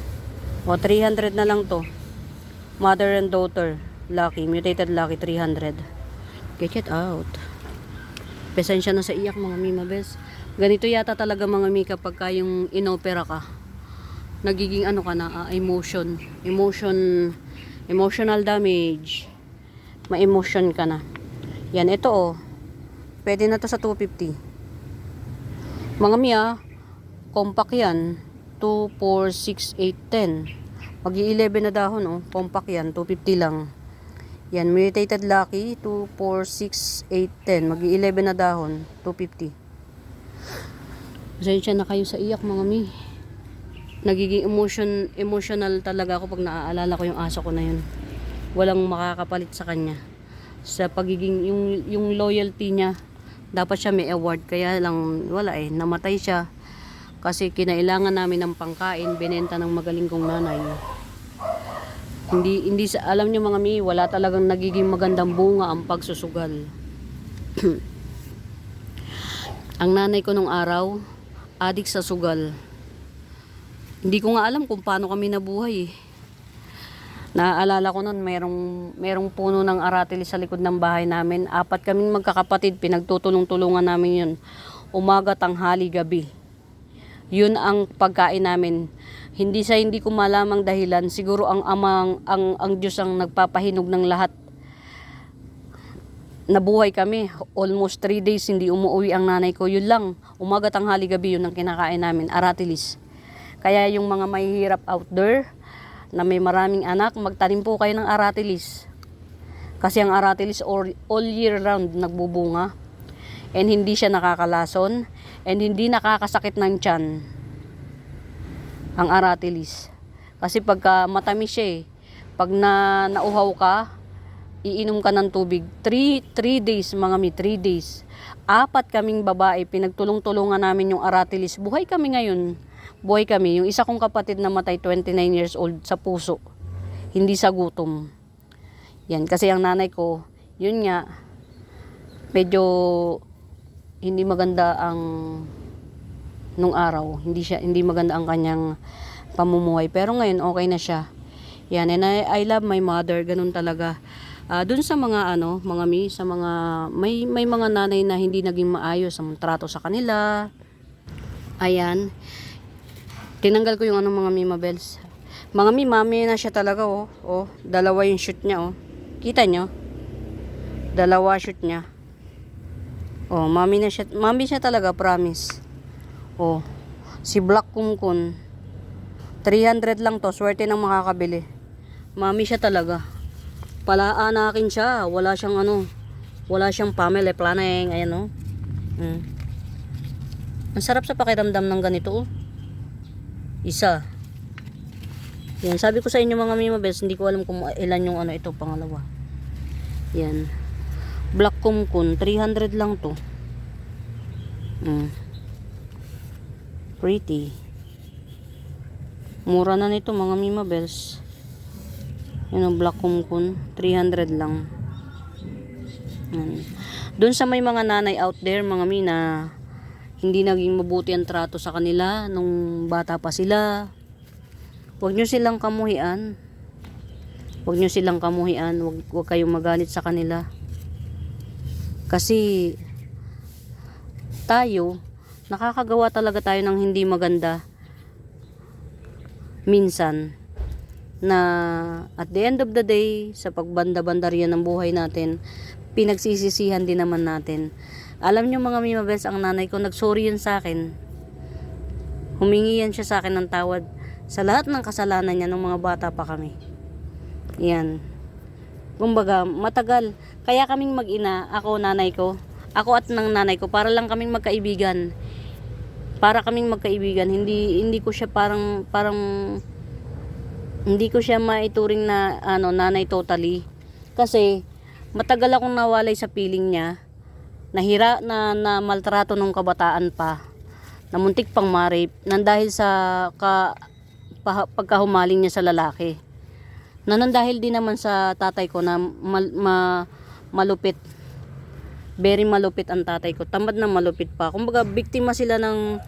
O, 300 na lang to. Mother and daughter. Lucky. Mutated Lucky, 300. Get it out. Pasensya na sa iyak mga Mimabels. Ganito yata talaga mga mi kapag ka yung inopera ka. Nagiging ano ka na, emotional damage. Ma-emotion ka na. Yan, ito oh. Pwede na to sa 250. Mga miya, compact yan. 2, 4, 6, 8, 10. Mag-i-11 na dahon oh. Compact yan, 250 lang. Yan, Mutated Lucky, 2, 4, 6, 8, 10. Mag-i-11 na dahon, 250. Pasensya na kayo sa iyak mga mi. Nagiging emotional talaga ako pag naaalala ko yung aso ko na yun. Walang makakapalit sa kanya. Sa pagiging, yung loyalty niya, dapat siya may award. Kaya lang, wala eh. Namatay siya. Kasi kinailangan namin ng pangkain. Binenta ng magaling kong nanay. Hindi alam niyo mga mi, wala talagang nagiging magandang bunga ang pagsusugal. Ang nanay ko nung araw, adik sa sugal. Hindi ko nga alam kung paano kami nabuhay eh. Naaalala ko noon, merong puno ng aratilis sa likod ng bahay namin. 4 kaming magkakapatid, pinagtutulong-tulungan namin yun. Umaga, tanghali, gabi. Yun ang pagkain namin. Hindi ko malamang dahilan. Siguro ang Diyos ang nagpapahinog ng lahat. Nabuhay kami. Almost 3 days hindi umuwi ang nanay ko. Yun lang. Umaga, tanghali, gabi, yun ang kinakain namin. Aratilis. Kaya yung mga mahihirap out there, na may maraming anak, magtanim po kayo ng aratilis. Kasi ang aratilis all year round nagbubunga. And hindi siya nakakalason. And hindi nakakasakit ng tiyan. Ang aratilis. Kasi pagka matamis siya eh. Pag nauhaw ka, iinom ka ng tubig. 3 days, mga mi, 3 days. 4 kaming babae, pinagtulong-tulungan namin yung aratilis. Buhay kami ngayon. Buhay kami. Yung isa kong kapatid na matay, 29 years old, sa puso. Hindi sa gutom. Yan, kasi ang nanay ko, yun nga, medyo hindi maganda ang nung araw. Hindi maganda ang kanyang pamumuhay. Pero ngayon, okay na siya. Yan, and I love my mother. Ganun talaga. Dun sa mga mga mi, sa mga, may mga nanay na hindi naging maayos ang trato sa kanila. Ayan. Tinanggal ko yung mga Mimabels. Mga mi, mami na siya talaga oh. Oh, dalawa yung shoot niya oh. Kita nyo? Dalawa shoot niya. Oh, mami siya talaga, promise. Oh, si Black Kumkun. 300 lang to, swerte nang makakabili. Mami siya talaga. Palaanakin siya, wala siyang family planning, ayan oh. Ang sarap sa pakiramdam ng ganito oh. Isa. Yan, sabi ko sa inyo mga Mimabels, hindi ko alam kung ilan yung ito, pangalawa. Yan. Black Kumkun, 300 lang to. Pretty. Mura na nito mga Mimabels. Yan ang Black Kumkun, 300 lang. Doon sa may mga nanay out there, mga mina, hindi naging mabuti ang trato sa kanila nung bata pa sila. Huwag nyo silang kamuhian. Huwag nyo silang kamuhian. Huwag kayong magalit sa kanila. Kasi tayo, nakakagawa talaga tayo ng hindi maganda minsan, na at the end of the day, sa pagbanda-banda riyan ng buhay natin, pinagsisisihan din naman natin. Alam nyo mga mimabes, ang nanay ko nagsorry yan sa akin. Humingi yan siya sa akin ng tawad sa lahat ng kasalanan niya nung mga bata pa kami. Yan. Kumbaga, matagal. Kaya kaming mag-ina, ako, nanay ko, ako at ng nanay ko, para lang kaming magkaibigan. Para kaming magkaibigan. Hindi ko siya parang hindi ko siya maituring na nanay totally. Kasi matagal akong nawalay sa piling niya. Na maltrato nung kabataan pa. Namuntik pang ma-rape nang dahil sa pagkahumaling niya sa lalaki. Nang dahil din naman sa tatay ko na malupit. Very malupit ang tatay ko. Tamad na malupit pa. Kumbaga biktima sila ng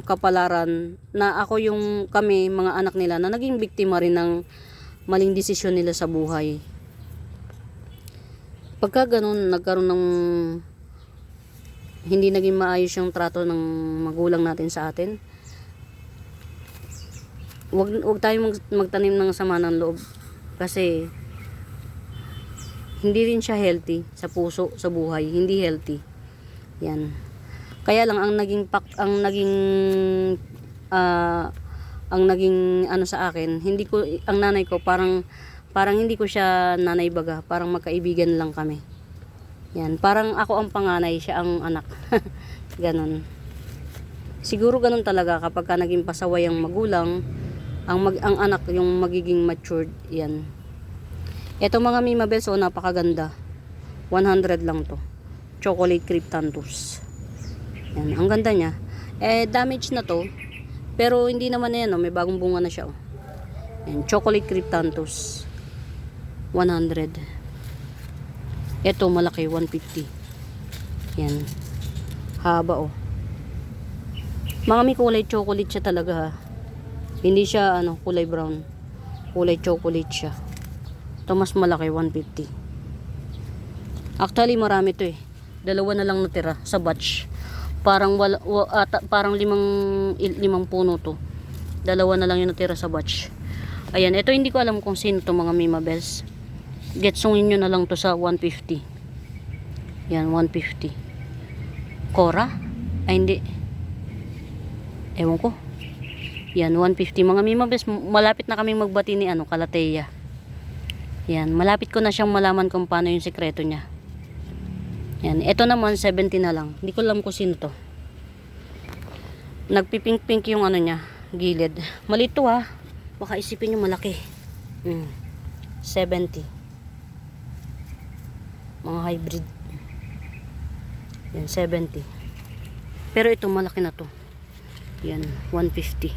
kapalaran, na ako kami mga anak nila na naging biktima rin ng maling desisyon nila sa buhay. Pagka ganun, nagkaroon ng hindi naging maayos yung trato ng magulang natin sa atin, wag tayong magtanim ng sama ng loob, kasi hindi rin siya healthy sa puso, sa buhay, hindi healthy. Yan. Kaya lang ang naging sa akin, ang nanay ko parang hindi ko siya nanay baga, parang magkaibigan lang kami. Yan, parang ako ang panganay, siya ang anak. Ganon. Siguro ganon talaga kapag ka naging pasaway ang magulang, ang anak yung magiging matured. Yan. Ito mga mimabes, napakaganda. 100 lang to. Chocolate Cryptanthus. Yan, ang ganda niya. Damage na to. Pero hindi naman na yan, may bagong bunga na siya. Yan, Chocolate Cryptanthus. 100. Ito, malaki, 150. Yan. Haba, Mga may kulay chocolate siya talaga, ha. Hindi siya, kulay brown. Kulay chocolate siya. Ito, mas malaki, 150. Actually, marami to, Dalawa na lang natira sa batch. Parang limang puno to. Dalawa na lang yung natira sa batch. Ayan, ito hindi ko alam kung sino to mga mimabes. Getsungin nyo na lang to sa 150. Yan, 150. Cora? Ay, hindi. Ewan ko. Yan, 150 mga mimabes. Malapit na kaming magbati ni Kalateya. Yan, malapit ko na siyang malaman kung paano yung sekreto niya. Yan, ito naman 70 na lang. Hindi ko alam kung sino to. Nagpipink-pink yung niya, gilid. Maliit to, ha. Baka isipin nyo malaki. 70. Mga hybrid. Yan, 70. Pero ito malaki na to. Yan, 150.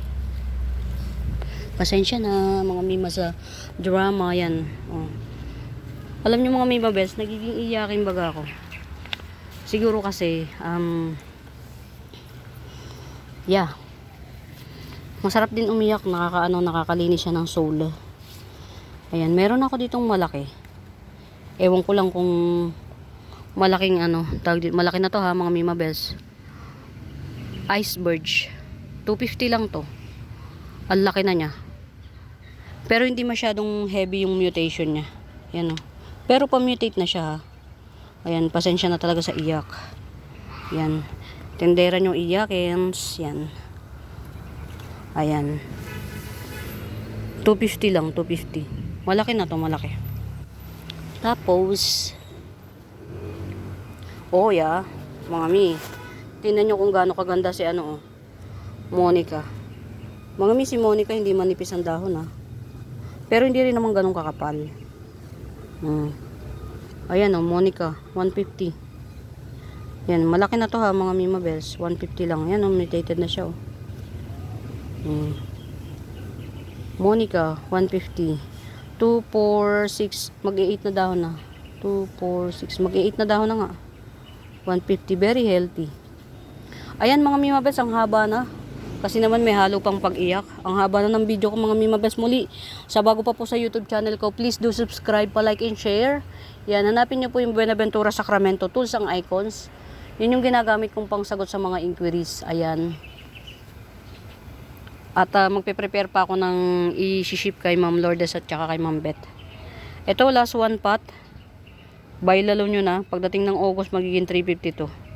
Pasensya na mga mima sa drama yan. Alam nyo mga mima best, nagiging iyakin baga ako. Siguro kasi, masarap din umiyak, nakakalinis siya ng soul. Ayan, meron ako ditong malaki. Ewan ko lang kung malaking malaki na to ha mga mima best. Iceberg. 250 lang to. Ang laki na niya. Pero hindi masyadong heavy yung mutation niya. Yan Pero pa-mutate na siya, ha. Ayan, pasensya na talaga sa iyak. Yan. Tendera nyo iyakin. Yan. Ayan. 250 lang, 250. Malaki na to, malaki. Tapos, mga mi. Tingnan nyo kung gaano kaganda si Monica. Mga mi, si Monica hindi manipis ang dahon, ha. Pero hindi rin naman ganun kakapal. Ayan Monica, 150. Yan, malaki na to ha mga mima bells. 150 lang. Yan mutated na siya Monica, 150. 2, 4, 6. Mag-8 na dahon na. 2, 4, 6. Mag-8 na dahon na nga. 150. Very healthy. Ayan mga Mimabes, ang haba na. Kasi naman may halo pang pag-iyak. Ang haba na ng video ko mga Mimabes. Muli, sa bago pa po sa YouTube channel ko, please do subscribe, pa-like and share. Yan, hanapin niyo po yung Buenaventura Sacramento Tools ang icons. Yun yung ginagamit kong pangsagot sa mga inquiries. Ayan. At magpe-prepare pa ako ng i-ship kay Ma'am Lourdes at saka kay Ma'am Beth. Ito, last one pot. Buy lalo nyo na. Pagdating ng August, magiging 352.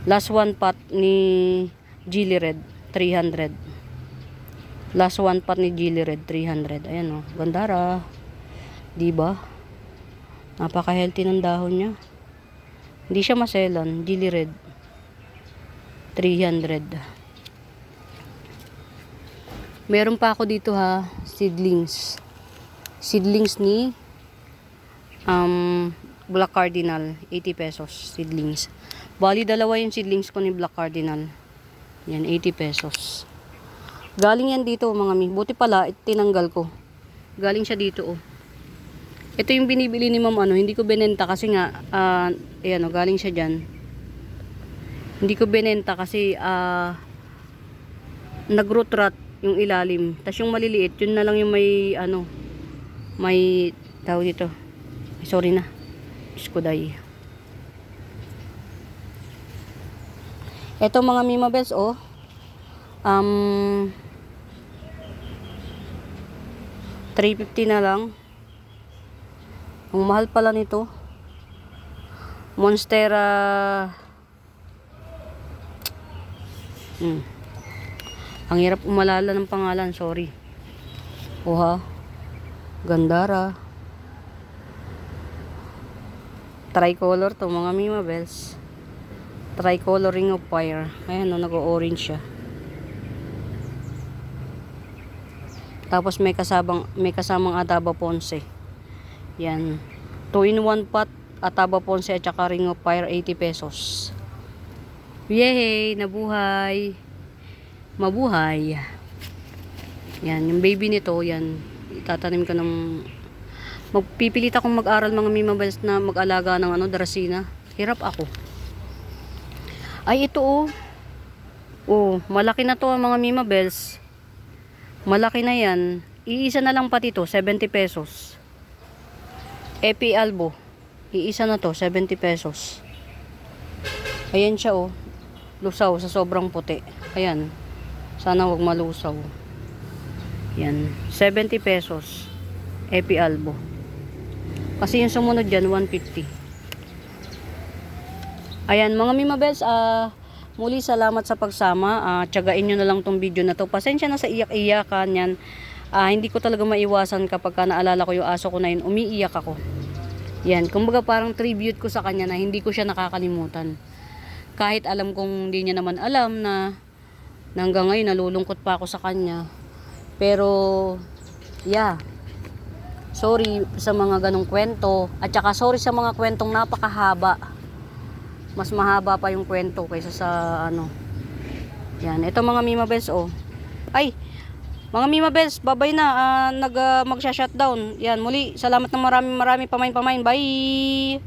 Last one pot ni Gilly Red, 300. Last one pot ni Gilly Red, 300. Ayan o, gandara. Diba? Napaka-healthy ng dahon niya. Hindi siya maselan. Gilly Red, 300. Meron pa ako dito ha, seedlings. Seedlings ni Black Cardinal, 80 pesos seedlings. Bali dalawa yung seedlings ko ni Black Cardinal. Yan, 80 pesos. Galing yan dito mga mi. Buti pala, tinanggal ko. Galing siya dito oh. Ito yung binibili ni Ma'am hindi ko binenta kasi nga, ayan oh, galing siya dyan. Hindi ko binenta kasi, nag-root rot yung ilalim. Tapos yung maliliit, yun na lang yung may, may tawag dito. Sorry na. Iskuday. Ito mga Mimabes, oh. 350 na lang. Ang mahal pala nito. Monstera. Ang hirap umalala ng pangalan, sorry. Oha. Gandara. Tricolor to mga Mimabes. Tricolor Ring of Fire. Ayan o, nag-orange siya. Tapos may kasamang Ataba Ponce. Yan. 2-in-1 pot, Ataba Ponce at saka Ring of Fire, 80 pesos. Yay! Nabuhay! Mabuhay! Yan, yung baby nito, yan. Itatanim ko ng... Magpipilit akong mag-aral mga Mimabes na mag-alaga ng Dracena. Hirap ako. Ay, ito oh. Oh, malaki na to mga Mimabes. Malaki na yan. Iisa na lang pati to, 70 pesos. Epi Albo. Iisa na to, 70 pesos. Ayan siya oh. Lusaw sa sobrang puti. Ayan. Sana wag malusaw. Yan. 70 pesos. Epi Albo. Kasi yung sumunod dyan, 150. Ayan, mga Mimabes, muli salamat sa pagsama. Tiyagain nyo na lang tong video na to. Pasensya na sa iyak-iyakan yan. Hindi ko talaga maiwasan kapag naalala ko yung aso ko na yun, umiiyak ako. Yan, kumbaga parang tribute ko sa kanya na hindi ko siya nakakalimutan. Kahit alam kong hindi niya naman alam na hanggang ngayon nalulungkot pa ako sa kanya. Pero, yeah. Sorry sa mga ganong kwento. At saka sorry sa mga kwentong napakahaba. Mas mahaba pa yung kwento kaysa sa Yan, ito mga Mimabes oh. Ay, mga Mimabes, babay na. Magsha-shutdown. Yan, muli, salamat ng marami pamain. Bye!